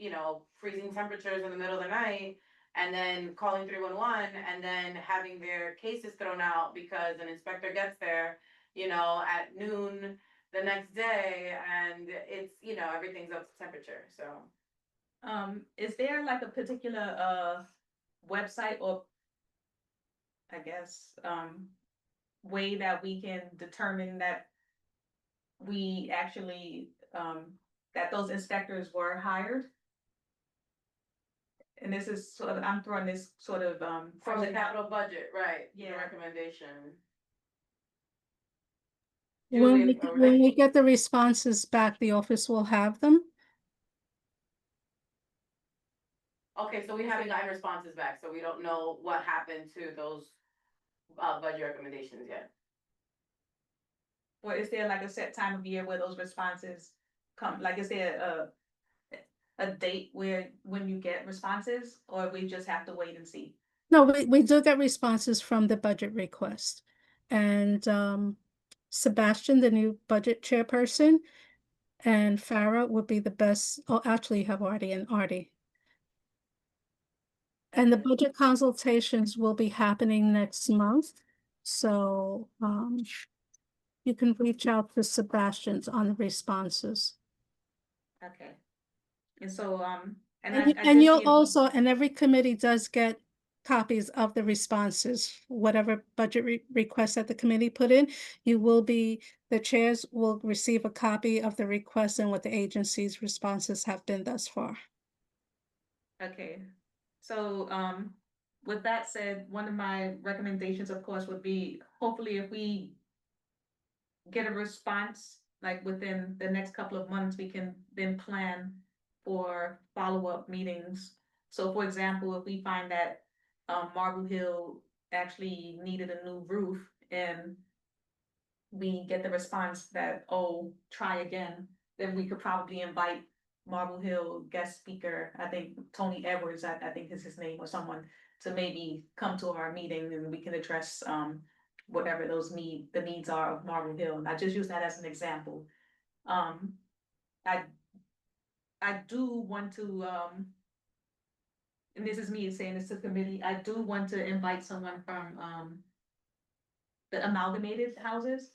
freezing temperatures in the middle of the night, and then calling 311 and then having their cases thrown out because an inspector gets there, at noon the next day, and it's, everything's up to temperature. So Is there like a particular website or I guess way that we can determine that we actually that those inspectors were hired? And this is sort of, I'm throwing this sort of from the capital budget, right? Yeah. The recommendation. When Julie, when we get the responses back, the office will have them. Okay, so we haven't gotten responses back, so we don't know what happened to those budget recommendations yet. Or is there like a set time of year where those responses come? Like, is there a date when you get responses, or we just have to wait and see? No, we do get responses from the budget request. And Sebastian, the new budget chairperson, and Farah would be the best. Oh, actually, you have Artie and Artie. And the budget consultations will be happening next month. So, you can reach out to Sebastian's on the responses. Okay. And so, and And I, you- I and did you'll see also, and every committee does get copies of the responses, whatever budget request that the committee put in, the chairs will receive a copy of the request and what the agency's responses have been thus far. Okay, so, with that said, one of my recommendations, of course, would be hopefully if we get a response, like within the next couple of months, we can then plan for follow-up meetings. So for example, if we find that, Marble Hill actually needed a new roof and we get the response that, oh, try again, then we could probably invite Marble Hill guest speaker, I think Tony Edwards, I think is his name, or someone to maybe come to our meeting and we can address whatever the needs are of Marble Hill. And I just use that as an example. I I do want to and this is me saying this to the committee, I do want to invite someone from the amalgamated houses.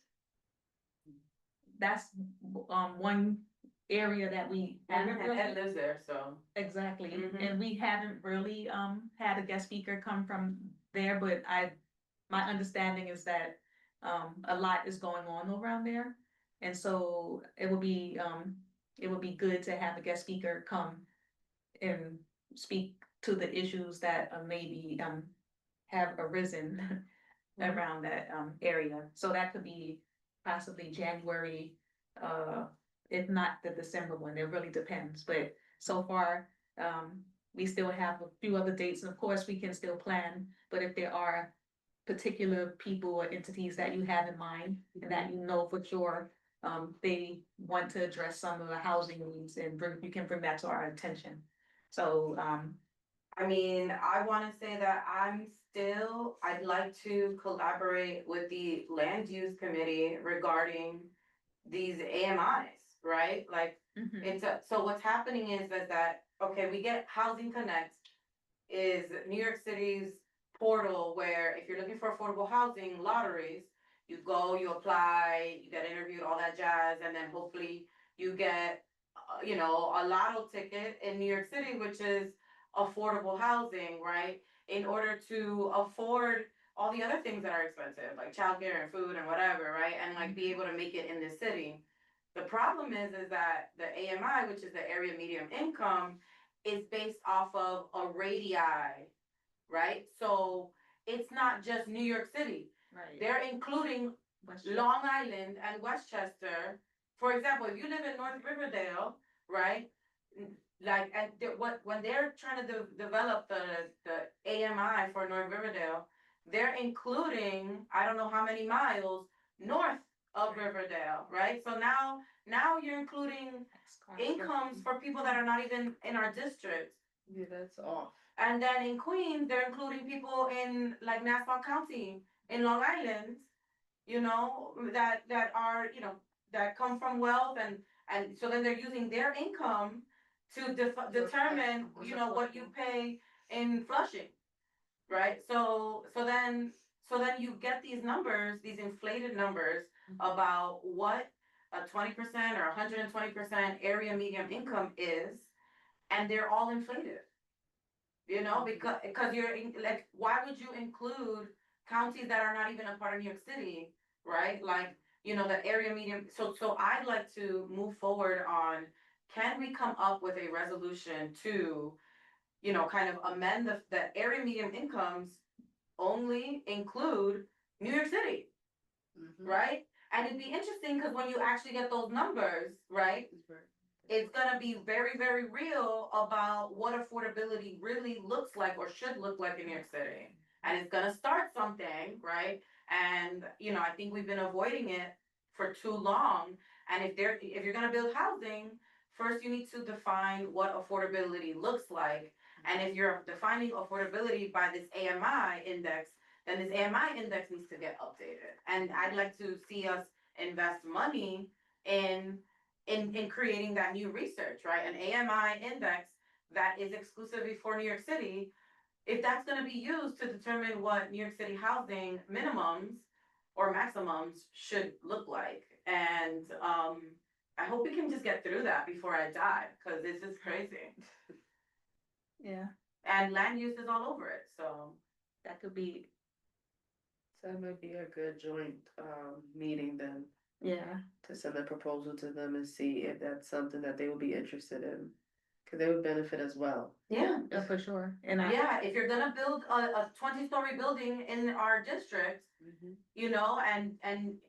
That's one area that we haven't And Ed really, lives there, so. exactly, Mhm. and we haven't really had a guest speaker come from there, but my understanding is that a lot is going on around there. And so it would be good to have a guest speaker come and speak to the issues that maybe have arisen Mhm. around that area. So that could be possibly January, uh, if not the December one, it really depends, but so far, we still have a few other dates, and of course, we can still plan, but if there are particular people or entities that you have in mind, and that you know for sure, they want to address some of the housing needs, and you can bring that to our attention. So, I mean, I wanna say that I'd like to collaborate with the land use committee regarding these AMIs, right? Like, mhm, so what's happening is that, okay, we get Housing Connect is New York City's portal where if you're looking for affordable housing lotteries, you go, you apply, you get interviewed, all that jazz, and then hopefully you get, a lotto ticket in New York City, which is affordable housing, right? In order to afford all the other things that are expensive, like childcare and food and whatever, right? And like be able to make it in the city. The problem is that the AMI, which is the area medium income, is based off of a radii, right? So it's not just New York City. right. They're including Long Island and Westchester. For example, if you live in North Riverdale, right? Like, and when they're trying to develop the AMI for North Riverdale, they're including, I don't know how many miles north of Riverdale, right? So now you're including incomes for people that are not even in our district. Yeah, that's off. And then in Queens, they're including people in like Nassau County, in Long Island, that are, that come from wealth, and so then they're using their income to determine, what you pay in Flushing, right? So then you get these numbers, these inflated numbers about what a 20% or 120% area median income is, and they're all inflated. Because like, why would you include counties that are not even a part of New York City, right? Like, the area median, so I'd like to move forward on, can we come up with a resolution to, kind of amend the area median incomes only include New York City, right? And it'd be interesting, because when you actually get those numbers, right? It's gonna be very, very real about what affordability really looks like or should look like in New York City. And it's gonna start something, right? And, I think we've been avoiding it for too long. And if you're gonna build housing, first you need to define what affordability looks like. And if you're defining affordability by this AMI index, then this AMI index needs to get updated. And I'd like to see us invest money in creating that new research, right? An AMI index that is exclusively for New York City, if that's gonna be used to determine what New York City housing minimums or maximums should look like. And, I hope we can just get through that before I die, cause this is crazy. Yeah, And land use is all over it, so. that could be, So that might be a good joint, meeting then, yeah, to send a proposal to them and see if that's something that they would be interested in. Cause they would benefit as well. Yeah. for sure. And I, Yeah, if you're gonna build a 20-story building in our district, you know, and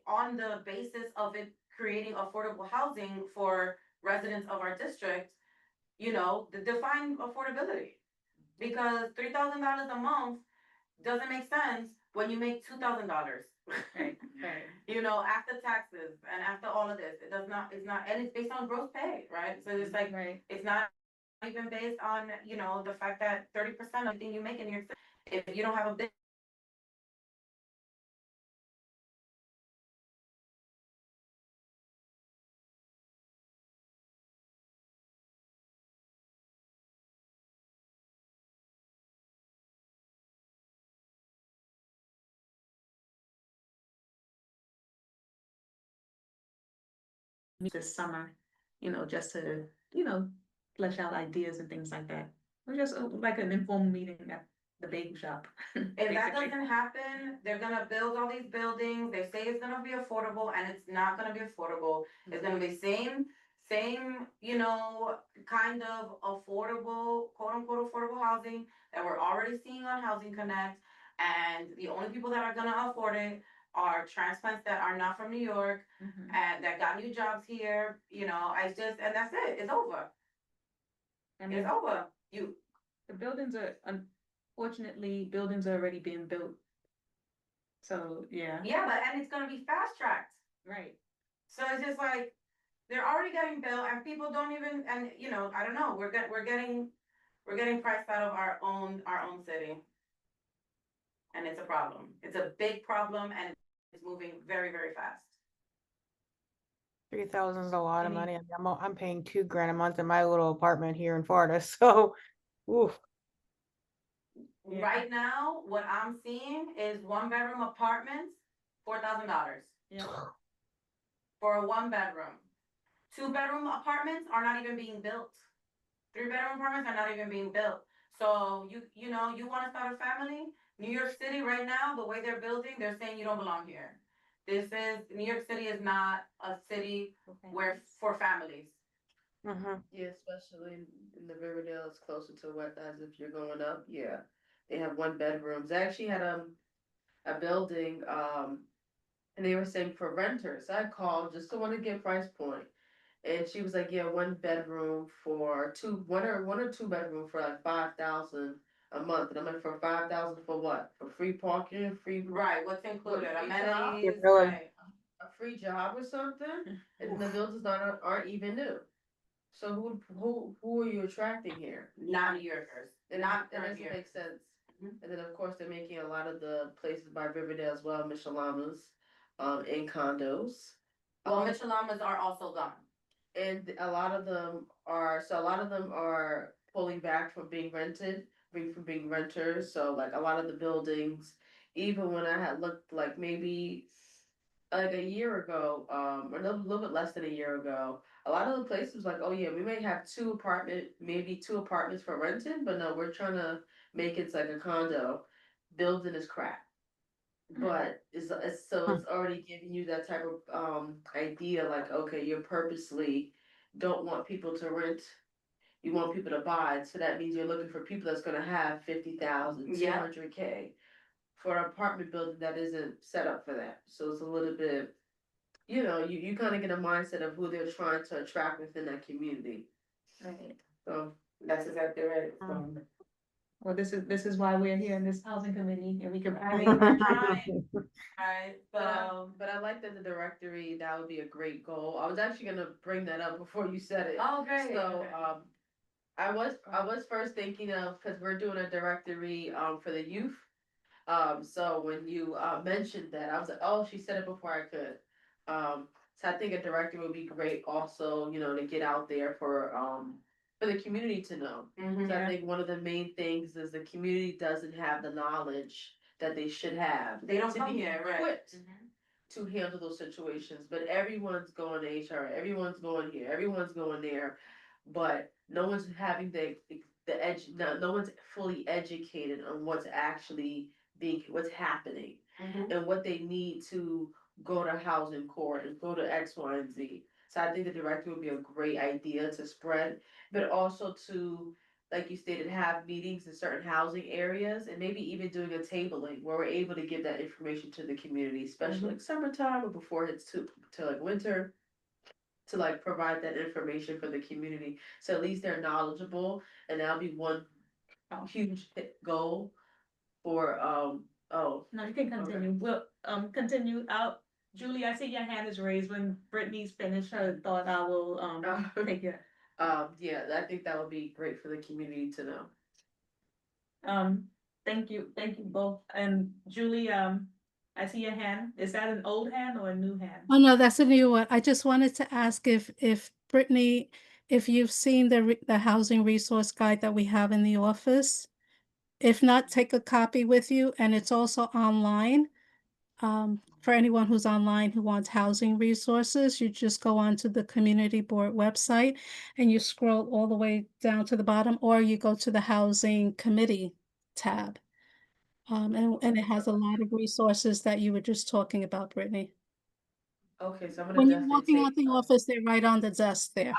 on the basis of it creating affordable housing for residents of our district, you know, define affordability. Because $3,000 a month doesn't make sense when you make $2,000. right, right. You know, after taxes and after all of this, it's not, and it's based on gross pay, right? So it's like, Right, it's not even based on, you know, the fact that 30% of everything you make in your, if you don't have a business. this summer, just to, flesh out ideas and things like that. Or just like an informal meeting at the bagel shop. If that basically. doesn't happen, they're gonna build all these buildings, they say it's gonna be affordable, and it's not gonna be affordable. It's gonna be same, you know, kind of affordable, quote unquote, affordable housing that we're already seeing on Housing Connect. And the only people that are gonna afford it are transplants that are not from New York Mhm. and that got new jobs here, you know, and that's it, it's over, I mean, it's over. You, the buildings are, unfortunately, buildings are already being built. So, yeah, yeah, but, and it's gonna be fast tracked. right. So it's just like, they're already getting built and people don't even, and you know, I don't know, we're getting priced out of our own city. And it's a problem. It's a big problem and it's moving very, very fast. 3,000 is a lot of Any- money. I'm paying $2,000 a month in my little apartment here in Florida. So, oof. Yeah. Right now, what I'm seeing is 1-bedroom apartments, $4,000 Yeah, for a 1-bedroom. 2-bedroom apartments are not even being built. 3-bedroom apartments are not even being built. So you know, you wanna start a family? New York City right now, the way they're building, they're saying you don't belong here. New York City is not a city where, for families. Yeah, especially in the Riverdale, it's closer to what, as if you're going up, yeah. They have 1 bedrooms. They actually had, a building, and they were saying for renters, I called just to want to get price point. And she was like, yeah, 1 bedroom for one or 2 bedroom for like 5,000 a month. And I'm like, for 5,000 for what? For free parking, Right, what's included, free amenities, really? right. a free job or something? And the buildings aren't even new. So who are you attracting here? Not New Yorkers, not It current doesn't year. make sense. Mhm. And then, of course, they're making a lot of the places by Riverdale as well, Michelamas, in condos. Well, Um, Michelamas are also gone. and a lot of them are pulling back from being rented, from being renters, so like a lot of the buildings, even when I had looked like maybe like a year ago, or a little bit less than a year ago, a lot of the places was like, oh yeah, we may have maybe 2 apartments for renting, but no, we're trying to make it like a condo. Building is crap. But it's already giving you that type of idea, like, okay, you're purposely don't want people to rent, you want people to buy, so that means you're looking for people that's gonna have 50,000, Yeah. 200K for an apartment building that isn't set up for that. So it's a little bit, you kind of get a mindset of who they're trying to attract within that community. right. So That's exactly right. So, Well, this is why we're here in this housing committee, and we can. I mean, we're trying, right, so. but I like that the directory, that would be a great goal. I was actually gonna bring that up before you said it. Oh, great. So, Okay. I was first thinking of, cause we're doing a directory, for the youth. So when you, mentioned that, I was like, oh, she said it before I could. So I think a directory would be great also, to get out there for, for the community to know. Mhm. So I think one of the main things is the community doesn't have the knowledge that they should have. They don't to come be here, right? equipped Mhm. to handle those situations, but everyone's going to HR, everyone's going here, everyone's going there. But no one's having the edge, no one's fully educated on what's actually what's happening. Mhm. And what they need to go to housing court and go to X, Y, and Z. So I think the director would be a great idea to spread, but also to, like you stated, have meetings in certain housing areas and maybe even doing a tabling where we're able to give that information to the community, especially like summertime or before it's to like winter. To like provide that information for the community, so at least they're knowledgeable, and that'll be one huge goal for oh. No, you can continue. We'll, continue out. Julie, I see your hand is raised. When Brittany's finished her thought, I will, take it. Yeah, I think that would be great for the community to know. Thank you both. And Julie, I see your hand. Is that an old hand or a new hand? Oh, no, that's a new one. I just wanted to ask if Brittany, if you've seen the housing resource guide that we have in the office. If not, take a copy with you, and it's also online. For anyone who's online who wants housing resources, you just go onto the community board website and you scroll all the way down to the bottom, or you go to the housing committee tab. And it has a lot of resources that you were just talking about, Brittany. Okay, so I'm gonna When you're definitely walking take. out the office, they're right on the desk there.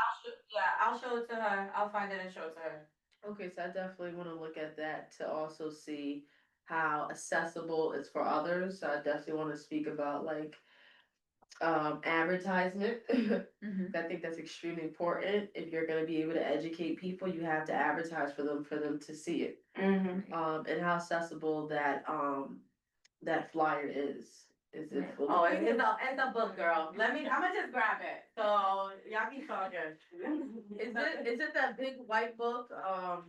I'll show it to her. I'll find it and show it to her. Okay, so I definitely wanna look at that to also see how accessible it's for others, so I definitely wanna speak about like. Advertisement, Mhm. I think that's extremely important, if you're gonna be able to educate people, you have to advertise for them to see it. Mhm. And how accessible that flyer is it Right. fully? Oh, it's a book, girl. I'ma just grab it. So y'all keep talking. Is it that big white book, I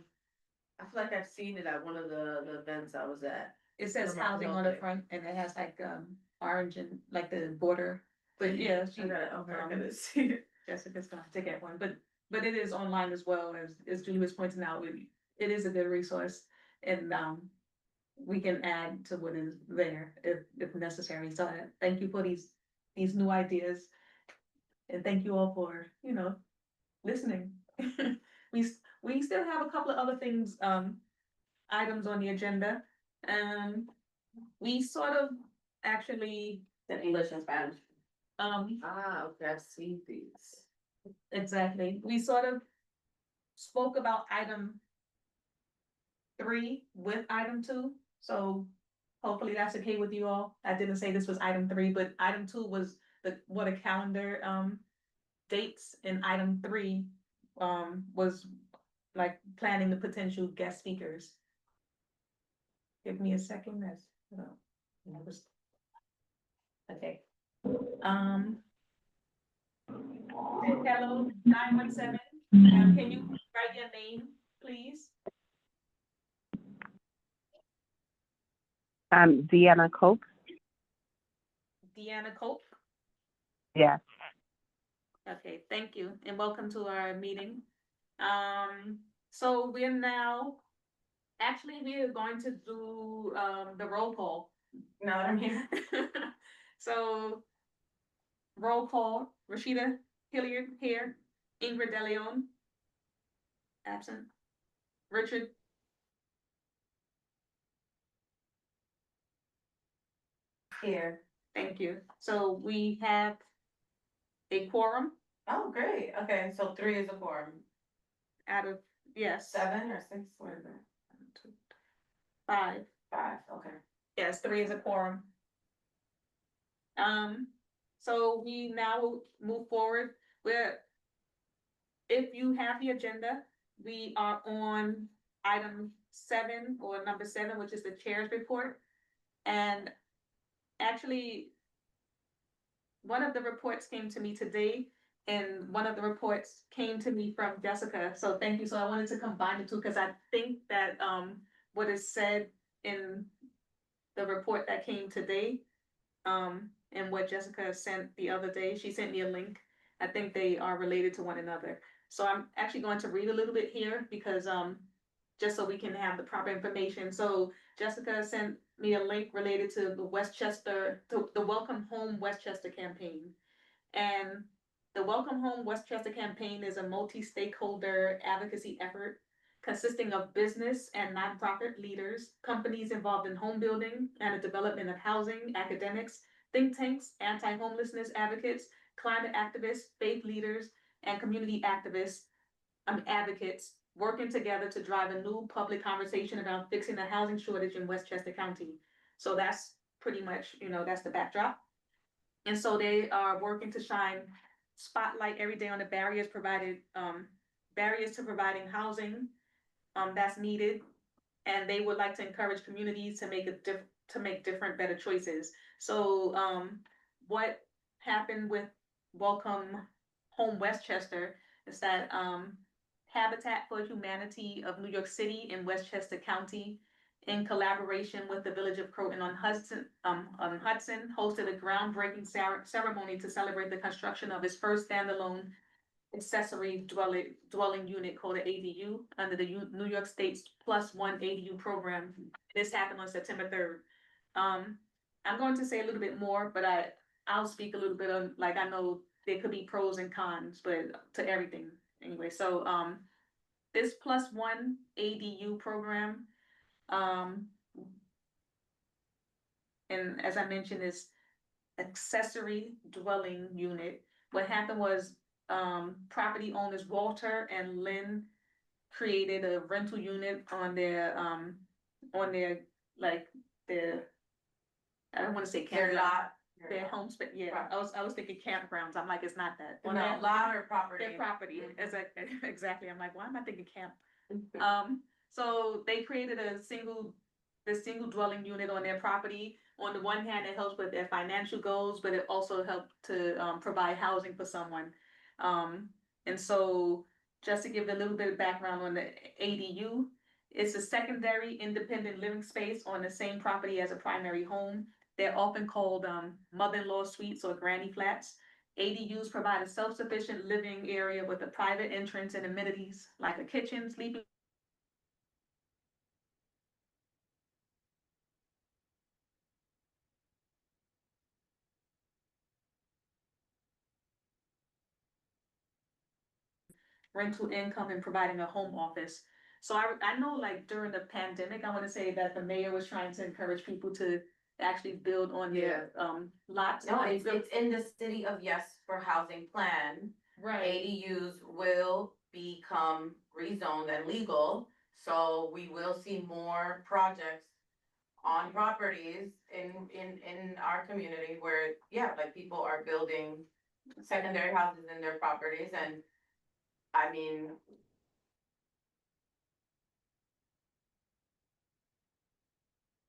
feel like I've seen it at one of the events I was at. It says From our housing on the building. front and it has like, orange and like the border. But yeah, I gotta see it. Jessica's gonna have to get one, but it is online as well, as Julie was pointing out, it is a good resource. And, we can add to what is there if necessary. So thank you for these new ideas. And thank you all for, listening. We still have a couple of other things, items on the agenda. We sort of actually, The English and Spanish. Okay, I've seen these. exactly, we sort of spoke about item 3 with item 2, so hopefully that's okay with you all. I didn't say this was item 3, but item 2 was what a calendar, dates, and item 3, was like planning the potential guest speakers. Give me a second, that's, that was, okay. Hello, 917, can you write your name, please? Deanna Cope. Deanna Cope. Yes. Okay, thank you, and welcome to our meeting. So we're now, actually, we are going to do, the roll call. Now that I'm here. So, roll call, Rashida Hilliard here, Ingrid DeLeon. Absent. Richard. Here. Thank you. So we have a quorum Oh, great. Okay, so 3 is a quorum. out of, yes. 7 or 6? Where is that? 1, 2, 5. 5, okay. Yes, 3 is a quorum. So we now will move forward where if you have the agenda, we are on item 7 or number 7, which is the chair's report. And actually, one of the reports came to me today, and one of the reports came to me from Jessica. So thank you. So I wanted to combine the two because I think that what is said in the report that came today, and what Jessica sent the other day, she sent me a link. I think they are related to one another. So I'm actually going to read a little bit here because, just so we can have the proper information. So Jessica sent me a link related to the Welcome Home Westchester campaign. And the Welcome Home Westchester campaign is a multi-stakeholder advocacy effort consisting of business and nonprofit leaders, companies involved in home building and the development of housing, academics, think tanks, anti-homelessness advocates, climate activists, faith leaders, and community advocates working together to drive a new public conversation about fixing the housing shortage in Westchester County. So that's pretty much, that's the backdrop. And so they are working to shine spotlight every day on the barriers to providing housing that's needed. And they would like to encourage communities to make different, better choices. So what happened with Welcome Home Westchester is that Habitat for Humanity of New York City in Westchester County, in collaboration with the Village of Croton on Hudson, hosted a groundbreaking ceremony to celebrate the construction of its first standalone accessory dwelling unit called an ADU under the New York State's +1 ADU program. This happened on September 3rd. I'm going to say a little bit more, but I'll speak a little bit on, like, I know there could be pros and cons, but to everything anyway. So this +1 ADU program, and as I mentioned, is accessory dwelling unit. What happened was property owners Walter and Lynn created a rental unit on their like their, I don't want to say Their campground, lot. their home space. Yeah, Right. I was thinking campgrounds. I'm like, it's not that. On No, their lot or property. their property. Mhm. Exactly. I'm like, why am I thinking camp? So they created the single dwelling unit on their property. On the one hand, it helps with their financial goals, but it also helped to provide housing for someone. And so just to give a little bit of background on the ADU, it's a secondary independent living space on the same property as a primary home. They're often called mother-in-law suites or granny flats. ADUs provide a self-sufficient living area with a private entrance and amenities like a kitchen, sleeping rental income and providing a home office. So I know, like, during the pandemic, I want to say that the mayor was trying to encourage people to actually build on their lots. No, and it's in the City of Yes for Housing plan. right. ADUs will become rezoned and legal, so we will see more projects on properties in our community where, yeah, like people are building secondary houses in their properties, and I mean,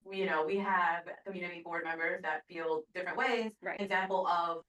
we have community board members that feel different ways. Right. Example of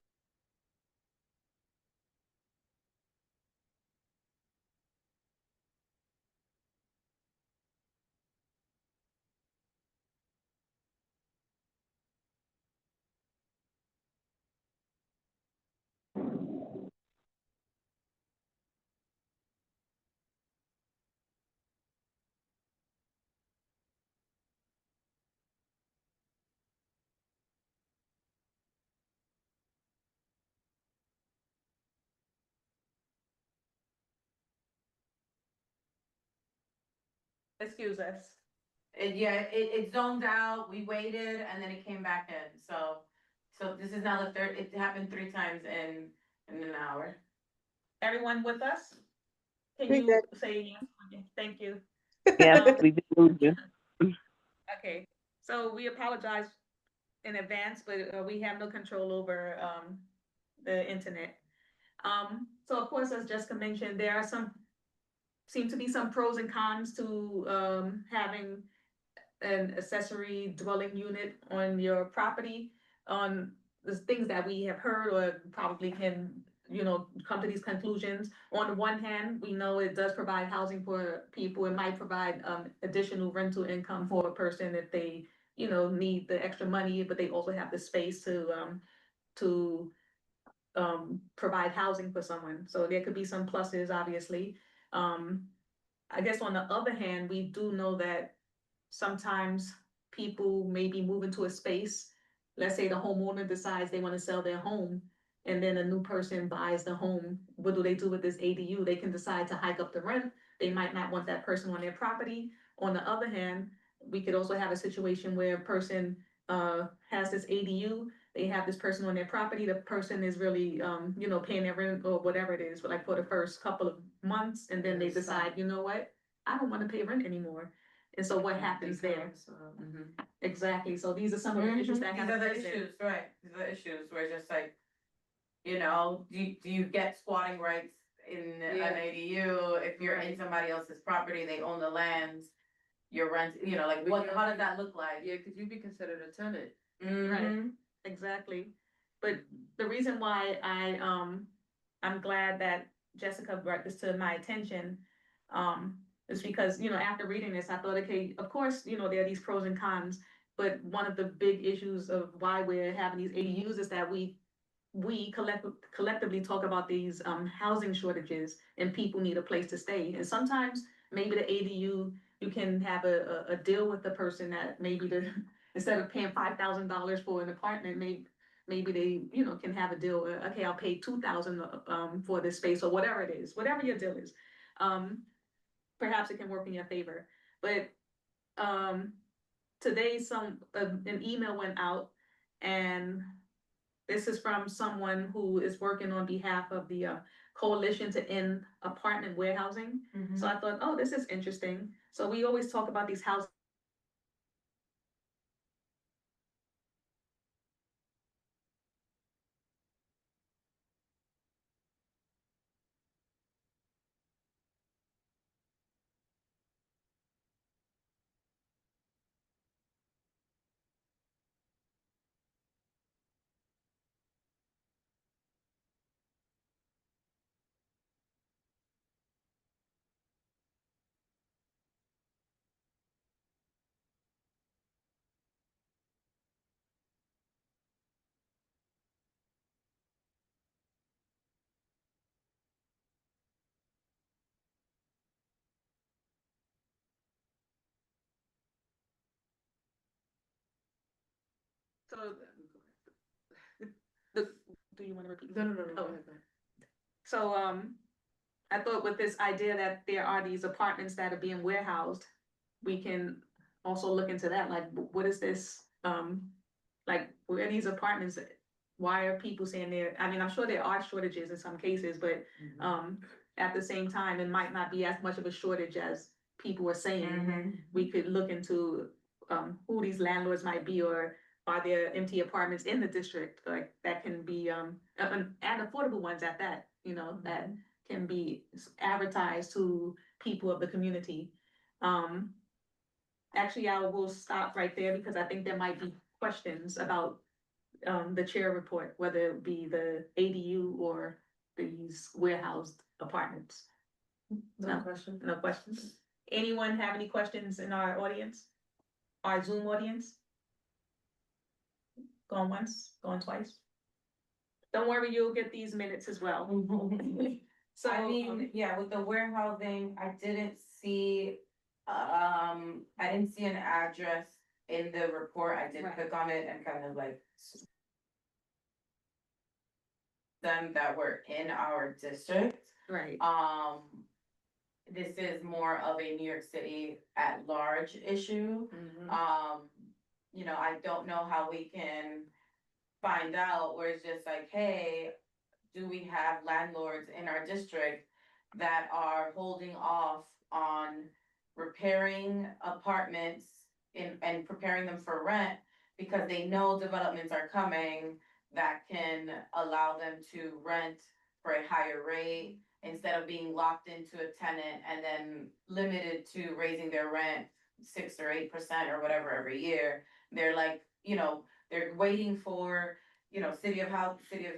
Excuse us. it zoned out, we waited, and then it came back in, so this is now the third, it happened 3 times in an hour. Everyone with us? Can We you good. say yes? Okay, thank you. Yes, we did lose you. Okay, so we apologize in advance, but we have no control over the internet. So of course, as Jessica mentioned, there are seem to be some pros and cons to having an accessory dwelling unit on your property. On the things that we have heard or probably can, come to these conclusions. On the one hand, we know it does provide housing for people. It might provide additional rental income for a person if they, need the extra money, but they also have the space to provide housing for someone. So there could be some pluses, obviously. I guess on the other hand, we do know that sometimes people may be moving to a space. Let's say the homeowner decides they want to sell their home and then a new person buys the home. What do they do with this ADU? They can decide to hike up the rent. They might not want that person on their property. On the other hand, we could also have a situation where a person has this ADU, they have this person on their property, the person is really paying their rent or whatever it is, but like for the first couple of months, and then they decide, you know what, I don't want to pay rent anymore. And so what happens there? Exactly. So these are some of the issues that These have are the arisen. issues, right, these are the issues where it's just like, you know, do you get squatting rights in an Yeah. ADU? If you're in Right. somebody else's property, they own the land, you're rent, you know, like But what, you're- how does that look like? Yeah, cause you'd be considered a tenant. Mhm. Exactly. But the reason why I'm glad that Jessica brought this to my attention, is because, after reading this, I thought, okay, of course, there are these pros and cons, but one of the big issues of why we're having these ADUs is that we collectively talk about these housing shortages and people need a place to stay. And sometimes maybe the ADU, you can have a deal with the person that maybe instead of paying $5,000 for an apartment, maybe they, can have a deal where, okay, I'll pay 2,000 for this space or whatever it is, whatever your deal is. Perhaps it can work in your favor. But today an email went out, and this is from someone who is working on behalf of the Coalition to End Apartment Warehousing. Mm-hmm. So I thought, oh, this is interesting. So we always talk about these housing. So do you want to repeat? No. Oh. Go ahead, go ahead. So I thought with this idea that there are these apartments that are being warehoused, we can also look into that. Like, what is this? Like, where are these apartments? Why are people saying there? I mean, I'm sure there are shortages in some cases, but at the same time, it might not be as much of a shortage as people are saying. Mm-hmm. We could look into who these landlords might be, or are there empty apartments in the district, like that can be and affordable ones at that, that can be advertised to people of the community. Actually, I will stop right there because I think there might be questions about the chair report, whether it be the ADU or these warehoused apartments. No question. No questions? Anyone have any questions in our audience? Our Zoom audience? Going once, going twice? Don't worry, you'll get these minutes as well. So, I mean, yeah, with the warehousing, I didn't see an address in the report. I did Right. click on it and kind of like them that were in our district. right, This is more of a New York City at large issue. I don't know how we can find out where it's just like, hey, do we have landlords in our district that are holding off on repairing apartments and preparing them for rent because they know developments are coming that can allow them to rent for a higher rate instead of being locked into a tenant and then limited to raising their rent 6 or 8% or whatever every year. They're like, they're waiting for City of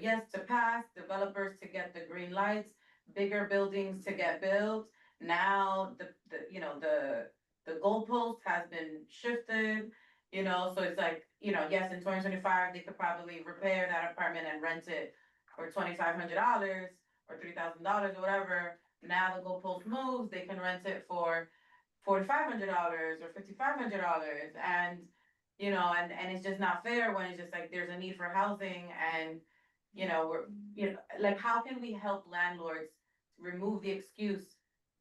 Yes to pass, developers to get the green lights, bigger buildings to get built. Now the goalpost has been shifted, so it's like, yes, in 2025, they could probably repair that apartment and rent it or $2,500 or $3,000 or whatever, now the goalpost moves, they can rent it for $4,500 or $5,500, and and it's just not fair when it's just like there's a need for housing, and we're like, how can we help landlords remove the excuse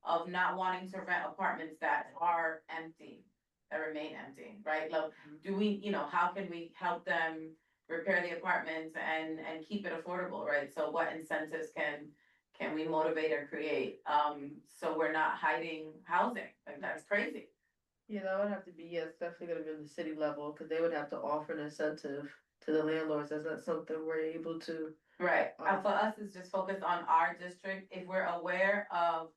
of not wanting to rent apartments that are empty, that remain empty, right? Like, do we, how can we help them repair the apartments and keep it affordable, right? So what incentives can we motivate or create, so we're not hiding housing? Like, that's crazy. Yeah, that would have to be, it's definitely gonna be on the city level, cause they would have to offer an incentive to the landlords. Is that something we're able to? Right, for us, it's just focused on our district. If we're aware of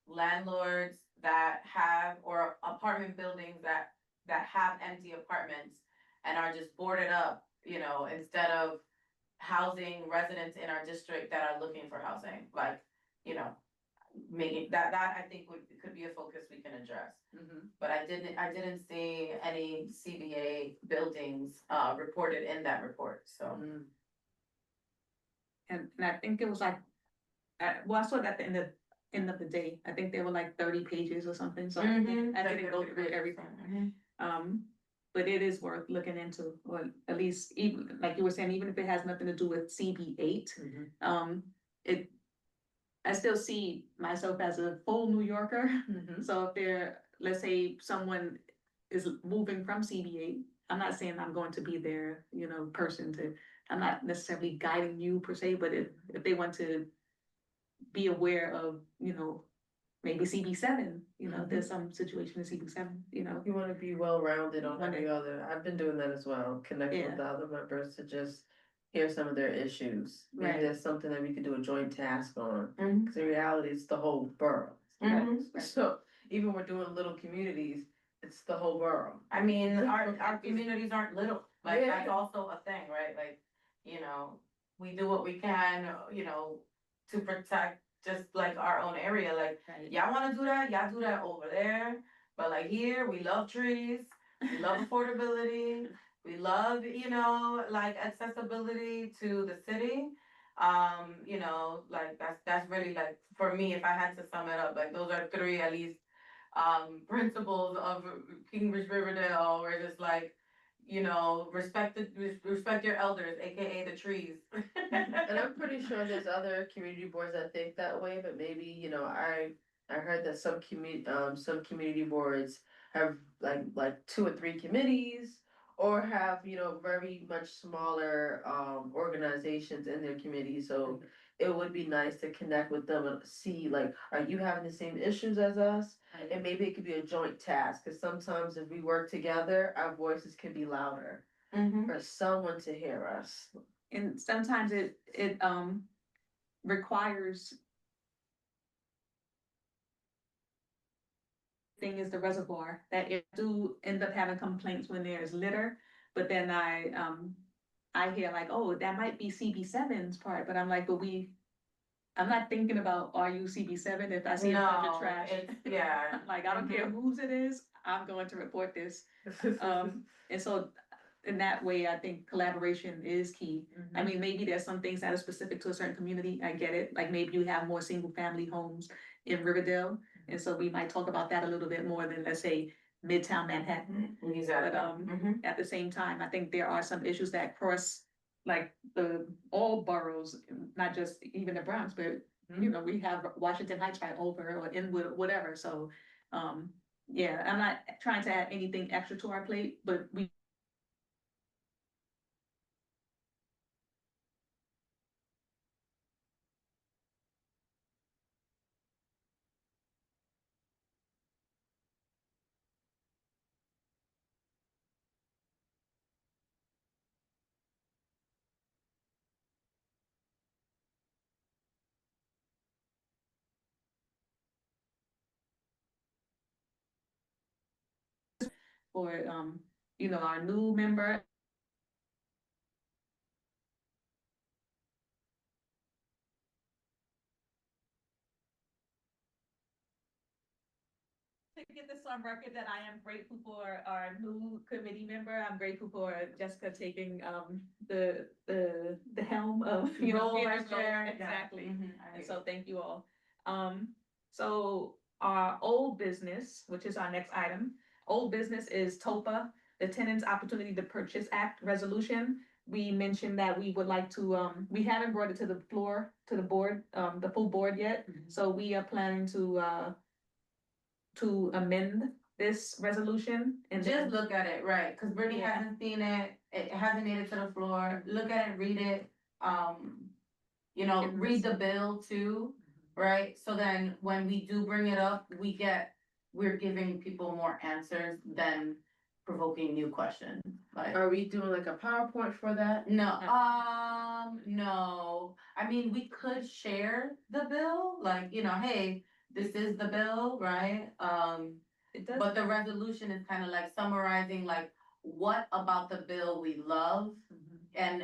landlords that have, or apartment buildings that have empty apartments and are just boarded up, instead of housing residents in our district that are looking for housing, like, making that I think could be a focus we can address. But I didn't see any CBA buildings reported in that report, so. And I think it was like, well, I saw it at the end of the day. I think there were like 30 pages or something, so I didn't go through everything. But it is worth looking into, or at least even, like you were saying, even if it has nothing to do with CB8, I still see myself as a full New Yorker. So if let's say someone is moving from CB8, I'm not saying I'm going to be their, person I'm not necessarily guiding you per se, but if they want to be aware of, maybe CB7, there's some situation in CB7, You wanna be well-rounded on Wanna- every other, I've been doing that as well, connecting Yeah. with the other members to just hear some of their issues. Maybe Right. that's something that we could do a joint task on, Mhm. cause in reality, it's the whole borough. Mhm. So even we're doing little communities, it's the whole borough. I mean, our communities aren't little, like, Yeah. that's also a thing, right? Like, we do what we can, to protect just like our own area, like, Right. y'all wanna do that, y'all do that over there. But like here, we love trees, we love affordability, we love, like accessibility to the city. Like that's really, like, for me, if I had to sum it up, like those are three at least principles of Cambridge Riverdale, where just like, respect your elders, AKA the trees. And I'm pretty sure there's other community boards that think that way, but maybe, I heard that some community boards have like 2 or 3 committees. Or have, very much smaller organizations in their committee, so it would be nice to connect with them and see, like, are you having the same issues as us? And maybe it could be a joint task, cause sometimes if we work together, our voices can be louder Mhm. for someone to hear us. And sometimes it requires. Thing is the reservoir, that it do end up having complaints when there's litter, but then I hear like, oh, that might be CB7's part, but I'm like, I'm not thinking about, are you CB7 if I see a bunch of No, trash? yeah. Like, I don't care whose it is, I'm going to report this. And so in that way, I think collaboration is key. I mean, maybe there's some things that are specific to a certain community, I get it, like maybe you have more single family homes in Riverdale. And so we might talk about that a little bit more than, let's say, Midtown Manhattan. Exactly. But at the same time, I think there are some issues that cross like all boroughs, not just even the Bronx, but we have Washington Heights right over, or Inwood, whatever, so yeah, I'm not trying to add anything extra to our plate, but we for our new member. to get this on record that I am grateful for our new committee member. I'm grateful for Jessica taking the helm of, you know, Role being right this role. there, yeah. Exactly. Mhm, I And so agree. thank you all. So our old business, which is our next item, old business is TOPA, the Tenants Opportunity to Purchase Act resolution. We mentioned that we would like to, we haven't brought it to the floor, to the board, the full board yet. So we are planning to amend this resolution and Just then, look at it, right, cause Brittany Yeah. hasn't seen it, it hasn't made it to the floor, look at it, read it, you know, And read this- the bill too, right? So then when we do bring it up, we're giving people more answers than provoking new questions, like. Are we doing like a PowerPoint for that? No, no, I mean, we could share the bill, like, you know, hey, this is the bill, right? it does. But the resolution is kind of like summarizing like what about the bill we love and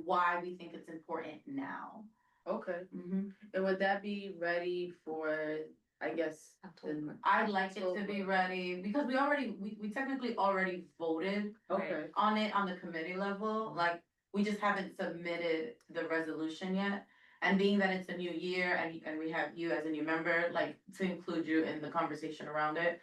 why we think it's important now. Okay, Mhm. and would that be ready for, I guess, the, I'd like it to be ready because we technically already voted okay, on it on the committee level, like, we just haven't submitted the resolution yet. And being that it's a new year and we have you as a new member, like, to include you in the conversation around it.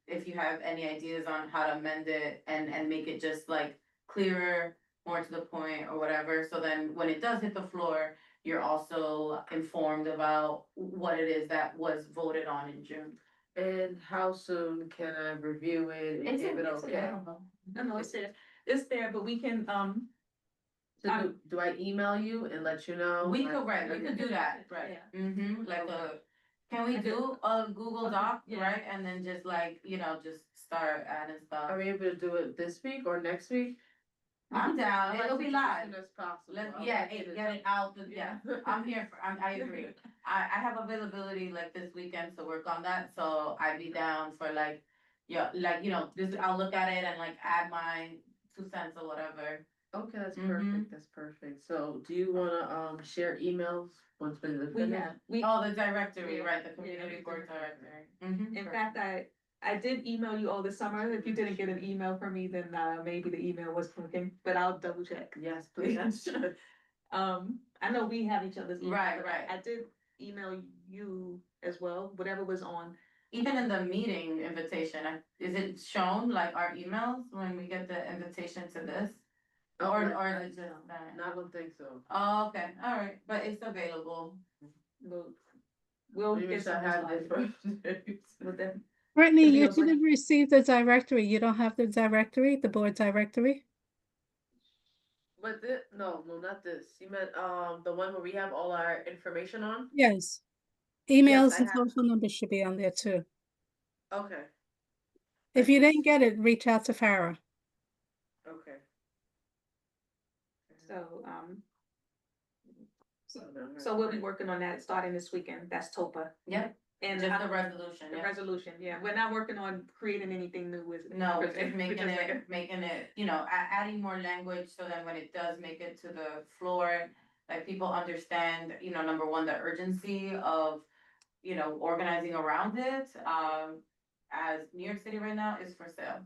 If you have any ideas on how to amend it and make it just like clearer, more to the point or whatever, so then when it does hit the floor, you're also informed about what it is that was voted on in June. and how soon can I review it and give it okay? available. No, it's there, but we can, So do I email you and let you know? We like, could, right, we could do that, right, like can we do a Google Doc, Yeah. right, and then just like, you know, just start adding stuff. Are we able to do it this week or next week? I'm down, it'll be As live. soon as possible. Let's, I'll yeah, get it get it out, yeah, Yeah. I'm here for, I agree. I have availability like this weekend to work on that, so I'd be down for like, yeah, like, you know, this, I'll look at it and like add my 2 cents or whatever. Okay, that's Mhm. perfect, that's perfect. So do you wanna, share emails once we're we finished? have, we, Oh, the directory, Yeah. right, the Yeah, community we board do. directory. Mhm. in fact, I did email you all this summer. If you didn't get an email from me, then maybe the email was working, but I'll double check. Yes, please. I know we have each other's email. Right, but right. I did email you as well, whatever was on. Even in the meeting invitation, is it shown like our emails when we get the invitation to this? Or is it just that? No, I don't think so. Oh, okay, alright, but it's available. We'll Let me get make sure I some have it response. for. With them. Brittany, If you you don't should bring- have received the directory. You don't have the directory, the board directory? But this, no, not this. You meant, the one where we have all our information on? Yes. Emails I and have. telephone numbers should be on there too. Okay, If you didn't get it, reach out to Farah. okay. So, so we'll be working on that starting this weekend. That's TOPA. Yep, And just the I'm- resolution, the yeah. resolution, yeah. We're not working on creating anything new with. No, we're with just it. making just it, you know, adding more language so that when it does make it to the floor, like people understand, you know, number one, the urgency of, you know, organizing around it. As New York City right now is for sale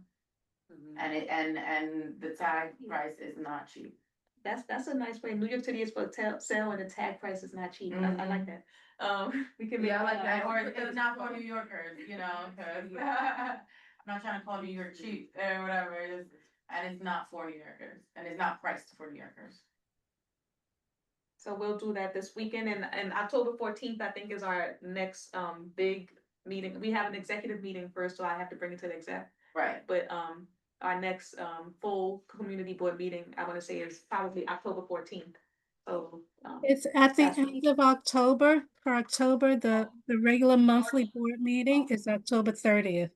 Mhm. and the tag price is not cheap. That's a nice way. New York City is for sale and the tag price is not cheap. I like that. We can make. Yeah, I like that. Or it's not for New Yorkers, you know, cause I'm not trying to call New York cheap or whatever, and it's not for New Yorkers, and it's not priced for New Yorkers. So we'll do that this weekend and October 14th, I think, is our next big meeting. We have an executive meeting first, so I have to bring it to the exec. Right. But our next full community board meeting, I wanna say, is probably October 14th. So It's at the that's- end of October. For October, the regular monthly board meeting is October 30th.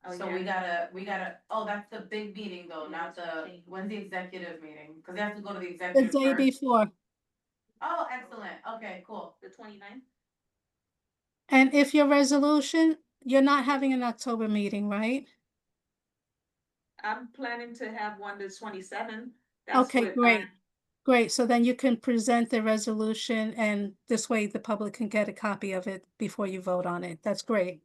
oh, So yeah. we gotta, oh, that's the big meeting though, Yeah, not that's what I'm the, saying. when's the executive meeting? Cause they have to go to the The executive day first. before. Oh, excellent, okay, cool. The 29th? And if your resolution, you're not having an October meeting, right? I'm planning to have one the 27th. Okay, great. Great, so then you can present the resolution and this way the public can get a copy of it before you vote on it. That's great.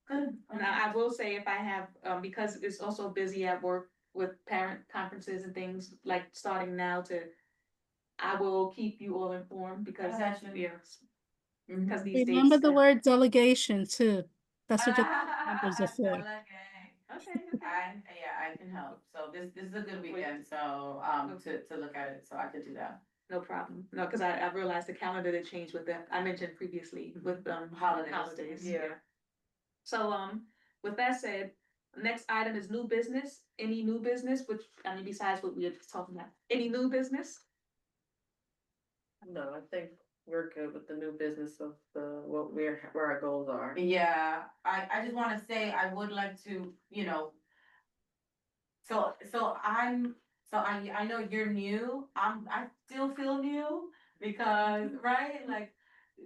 Good. And I will say if I have, because it's also busy at work with parent conferences and things, like starting now I will keep you all informed because, I got you. yes, Mhm. because these dates. Remember the word delegation too. That's what your members are for. Delegate. Okay, I can help. So this is a good weekend, so, to look at it, so I could do that. no problem. No, because I realized the calendar that changed with that, I mentioned previously with, holidays, Yeah. yeah. So, with that said, next item is new business. Any new business, which, I mean, besides what we were just talking about, any new business? No, I think we're good with the new business of where our goals are. Yeah, I just wanna say, I would like to, I know you're new, I still feel new, because, right, like,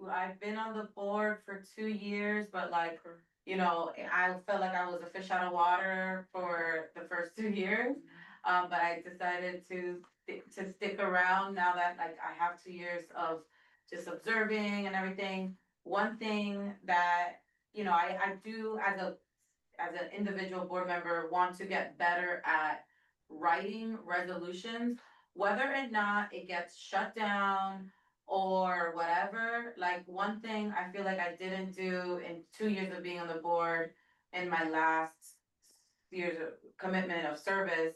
I've been on the board for 2 years, but like, I felt like I was a fish out of water for the first 2 years. But I decided to stick around now that like I have 2 years of just observing and everything. One thing that, I do as an individual board member want to get better at writing resolutions, whether or not it gets shut down or whatever. Like, one thing I feel like I didn't do in 2 years of being on the board, in my last years of commitment of service,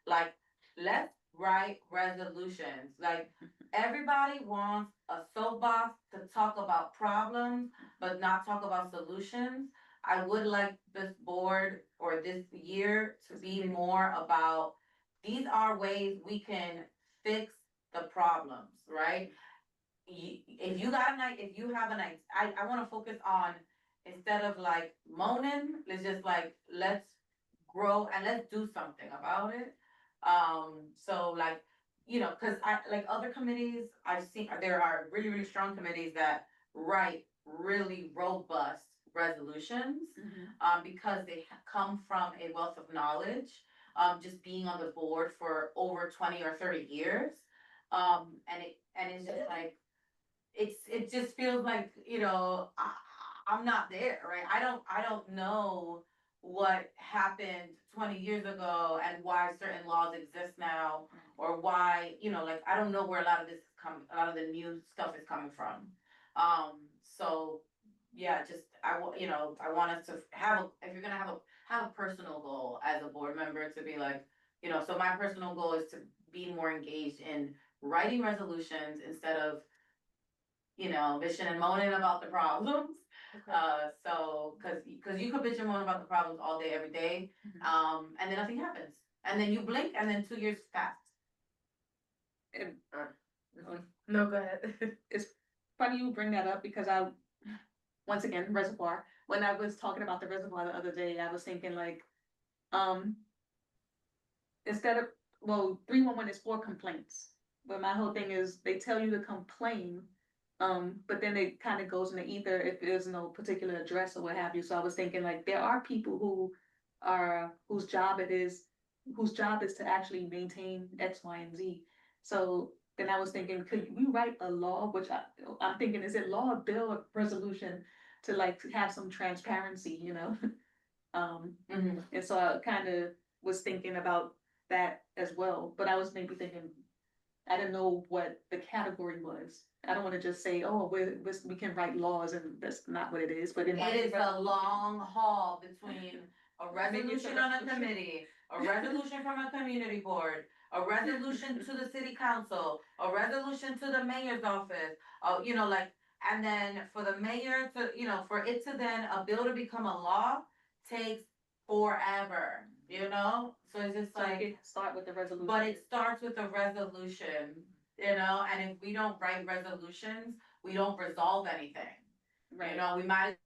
like, let's write resolutions. Like, everybody wants a soapbox to talk about problems, but not talk about solutions. I would like this board or this year to be more about, these are ways we can fix the problems, right? If you got if you have I wanna focus on, instead of like moaning, let's just like, let's grow and let's do something about it. So like, cause I, like other committees, I've seen, there are really, really strong committees that write really robust resolutions, because they come from a wealth of knowledge, just being on the board for over 20 or 30 years. And it's just like, it just feels like, I'm not there, right? I don't know what happened 20 years ago and why certain laws exist now, or why, like, I don't know where a lot of the new stuff is coming from. So yeah, just, I want us to if you're gonna have a personal goal as a board member, to be like, so my personal goal is to be more engaged in writing resolutions instead of, bitching and moaning about the problems. So, cause you could bitch and moan about the problems all day, every day, and then nothing happens. And then you blink and then 2 years pass. And, No, go ahead. it's funny you bring that up because once again, reservoir, when I was talking about the reservoir the other day, I was thinking like, instead of, 311 is for complaints, but my whole thing is they tell you to complain. But then it kind of goes in the ether if there's no particular address or what have you. So I was thinking like there are people whose job is to actually maintain X, Y, and Z. So then I was thinking, could we write a law, which I'm thinking, is it law, bill, or resolution to like have some transparency, And so I kind of was thinking about that as well, but I was maybe thinking, I didn't know what the category was. I don't want to just say, oh, we can write laws, and that's not what it is, but It is a long haul between a resolution on a committee, a resolution from a community board, a resolution to the city council, a resolution to the mayor's office, and then for the mayor to, for it to then, a bill to become a law takes forever, So it's just So like, it start with the resolution. but it starts with a resolution, and if we don't write resolutions, we don't resolve anything. Right. We might.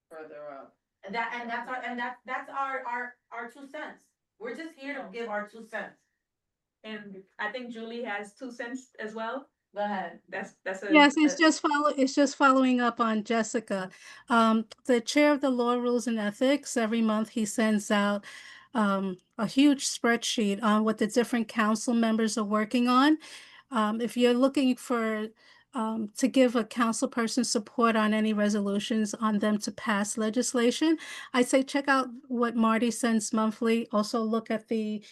Further up. That's our 2 cents. We're just here to give our 2 cents. And I think Julie has 2 cents as well. Go ahead. That's Yes, it's just following up on Jessica. The chair of the Law, Rules, and Ethics, every month he sends out a huge spreadsheet on what the different council members are working on. If you're looking for to give a council person support on any resolutions on them to pass legislation, I say check out what Marty sends monthly. Also look at the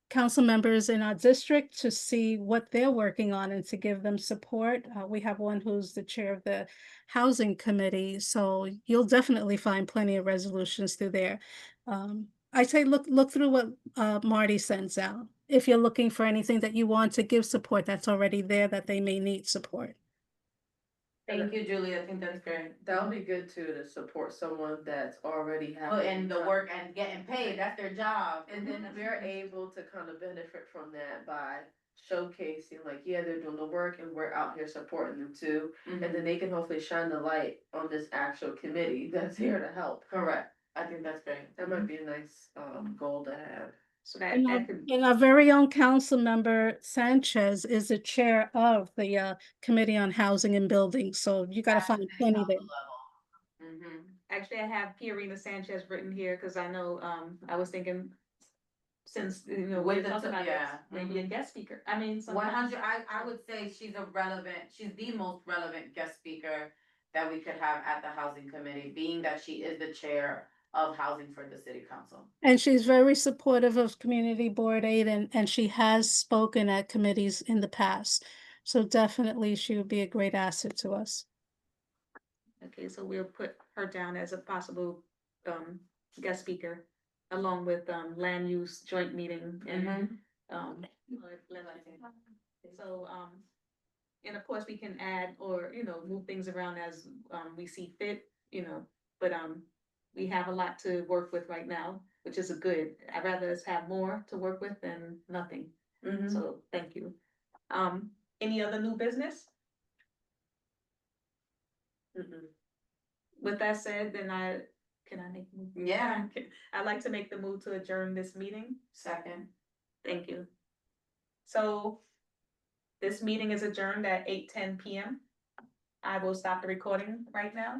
council members in our district to see what they're working on and to give them support. We have one who's the chair of the housing committee, so you'll definitely find plenty of resolutions through there. I say look through what Marty sends out. If you're looking for anything that you want to give support that's already there that they may need support. Thank you, Julie, I think that's great. That would be good too, to support someone that's already having. Put in the work and getting paid, that's their job. And then we're able to kind of benefit from that by showcasing, like, yeah, they're doing the work and we're out here supporting them too. Mhm. And then they can hopefully shine the light on this actual committee that's here to help. Correct, I think that's great. That might be a nice, goal to have. So that, And our, that could, and our very own council member Sanchez is the chair of the Committee on Housing and Buildings, so you gotta find plenty there. Mm-hmm. actually, I have Pierina Sanchez written here, cause I know, I was thinking, since, you know, With we're the talking t- about yeah, this, maybe a guest speaker, I mean, One sometimes. hundred, I would say she's she's the most relevant guest speaker that we could have at the housing committee, being that she is the chair of housing for the city council. And she's very supportive of Community Board 8 and she has spoken at committees in the past. So definitely she would be a great asset to us. Okay, so we'll put her down as a possible, guest speaker, along with, land use joint meeting and, so, and of course, we can add or, you know, move things around as, we see fit, you know, but, we have a lot to work with right now, which is a good. I'd rather us have more to work with than nothing. Mm-hmm. So, thank you. Any other new business? With that said, then can I make? Yeah. I'd like to make the move to adjourn this meeting. Second. Thank you. So this meeting is adjourned at 8:10 PM. I will stop the recording right now.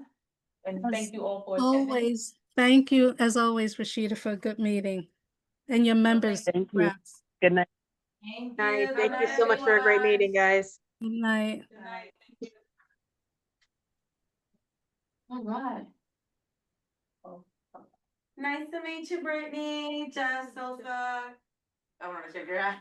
And thank you all for attending. Always, thank you as always, Rashida, for a good meeting. And your members. Thank you. Congrats. Good night. Thank Night. you. Thank Good you night, so much for a great everyone. meeting, guys. Good night. Good night. All right. Nice to meet you, Brittany, Jess, Sosa. I wanna shake your hand.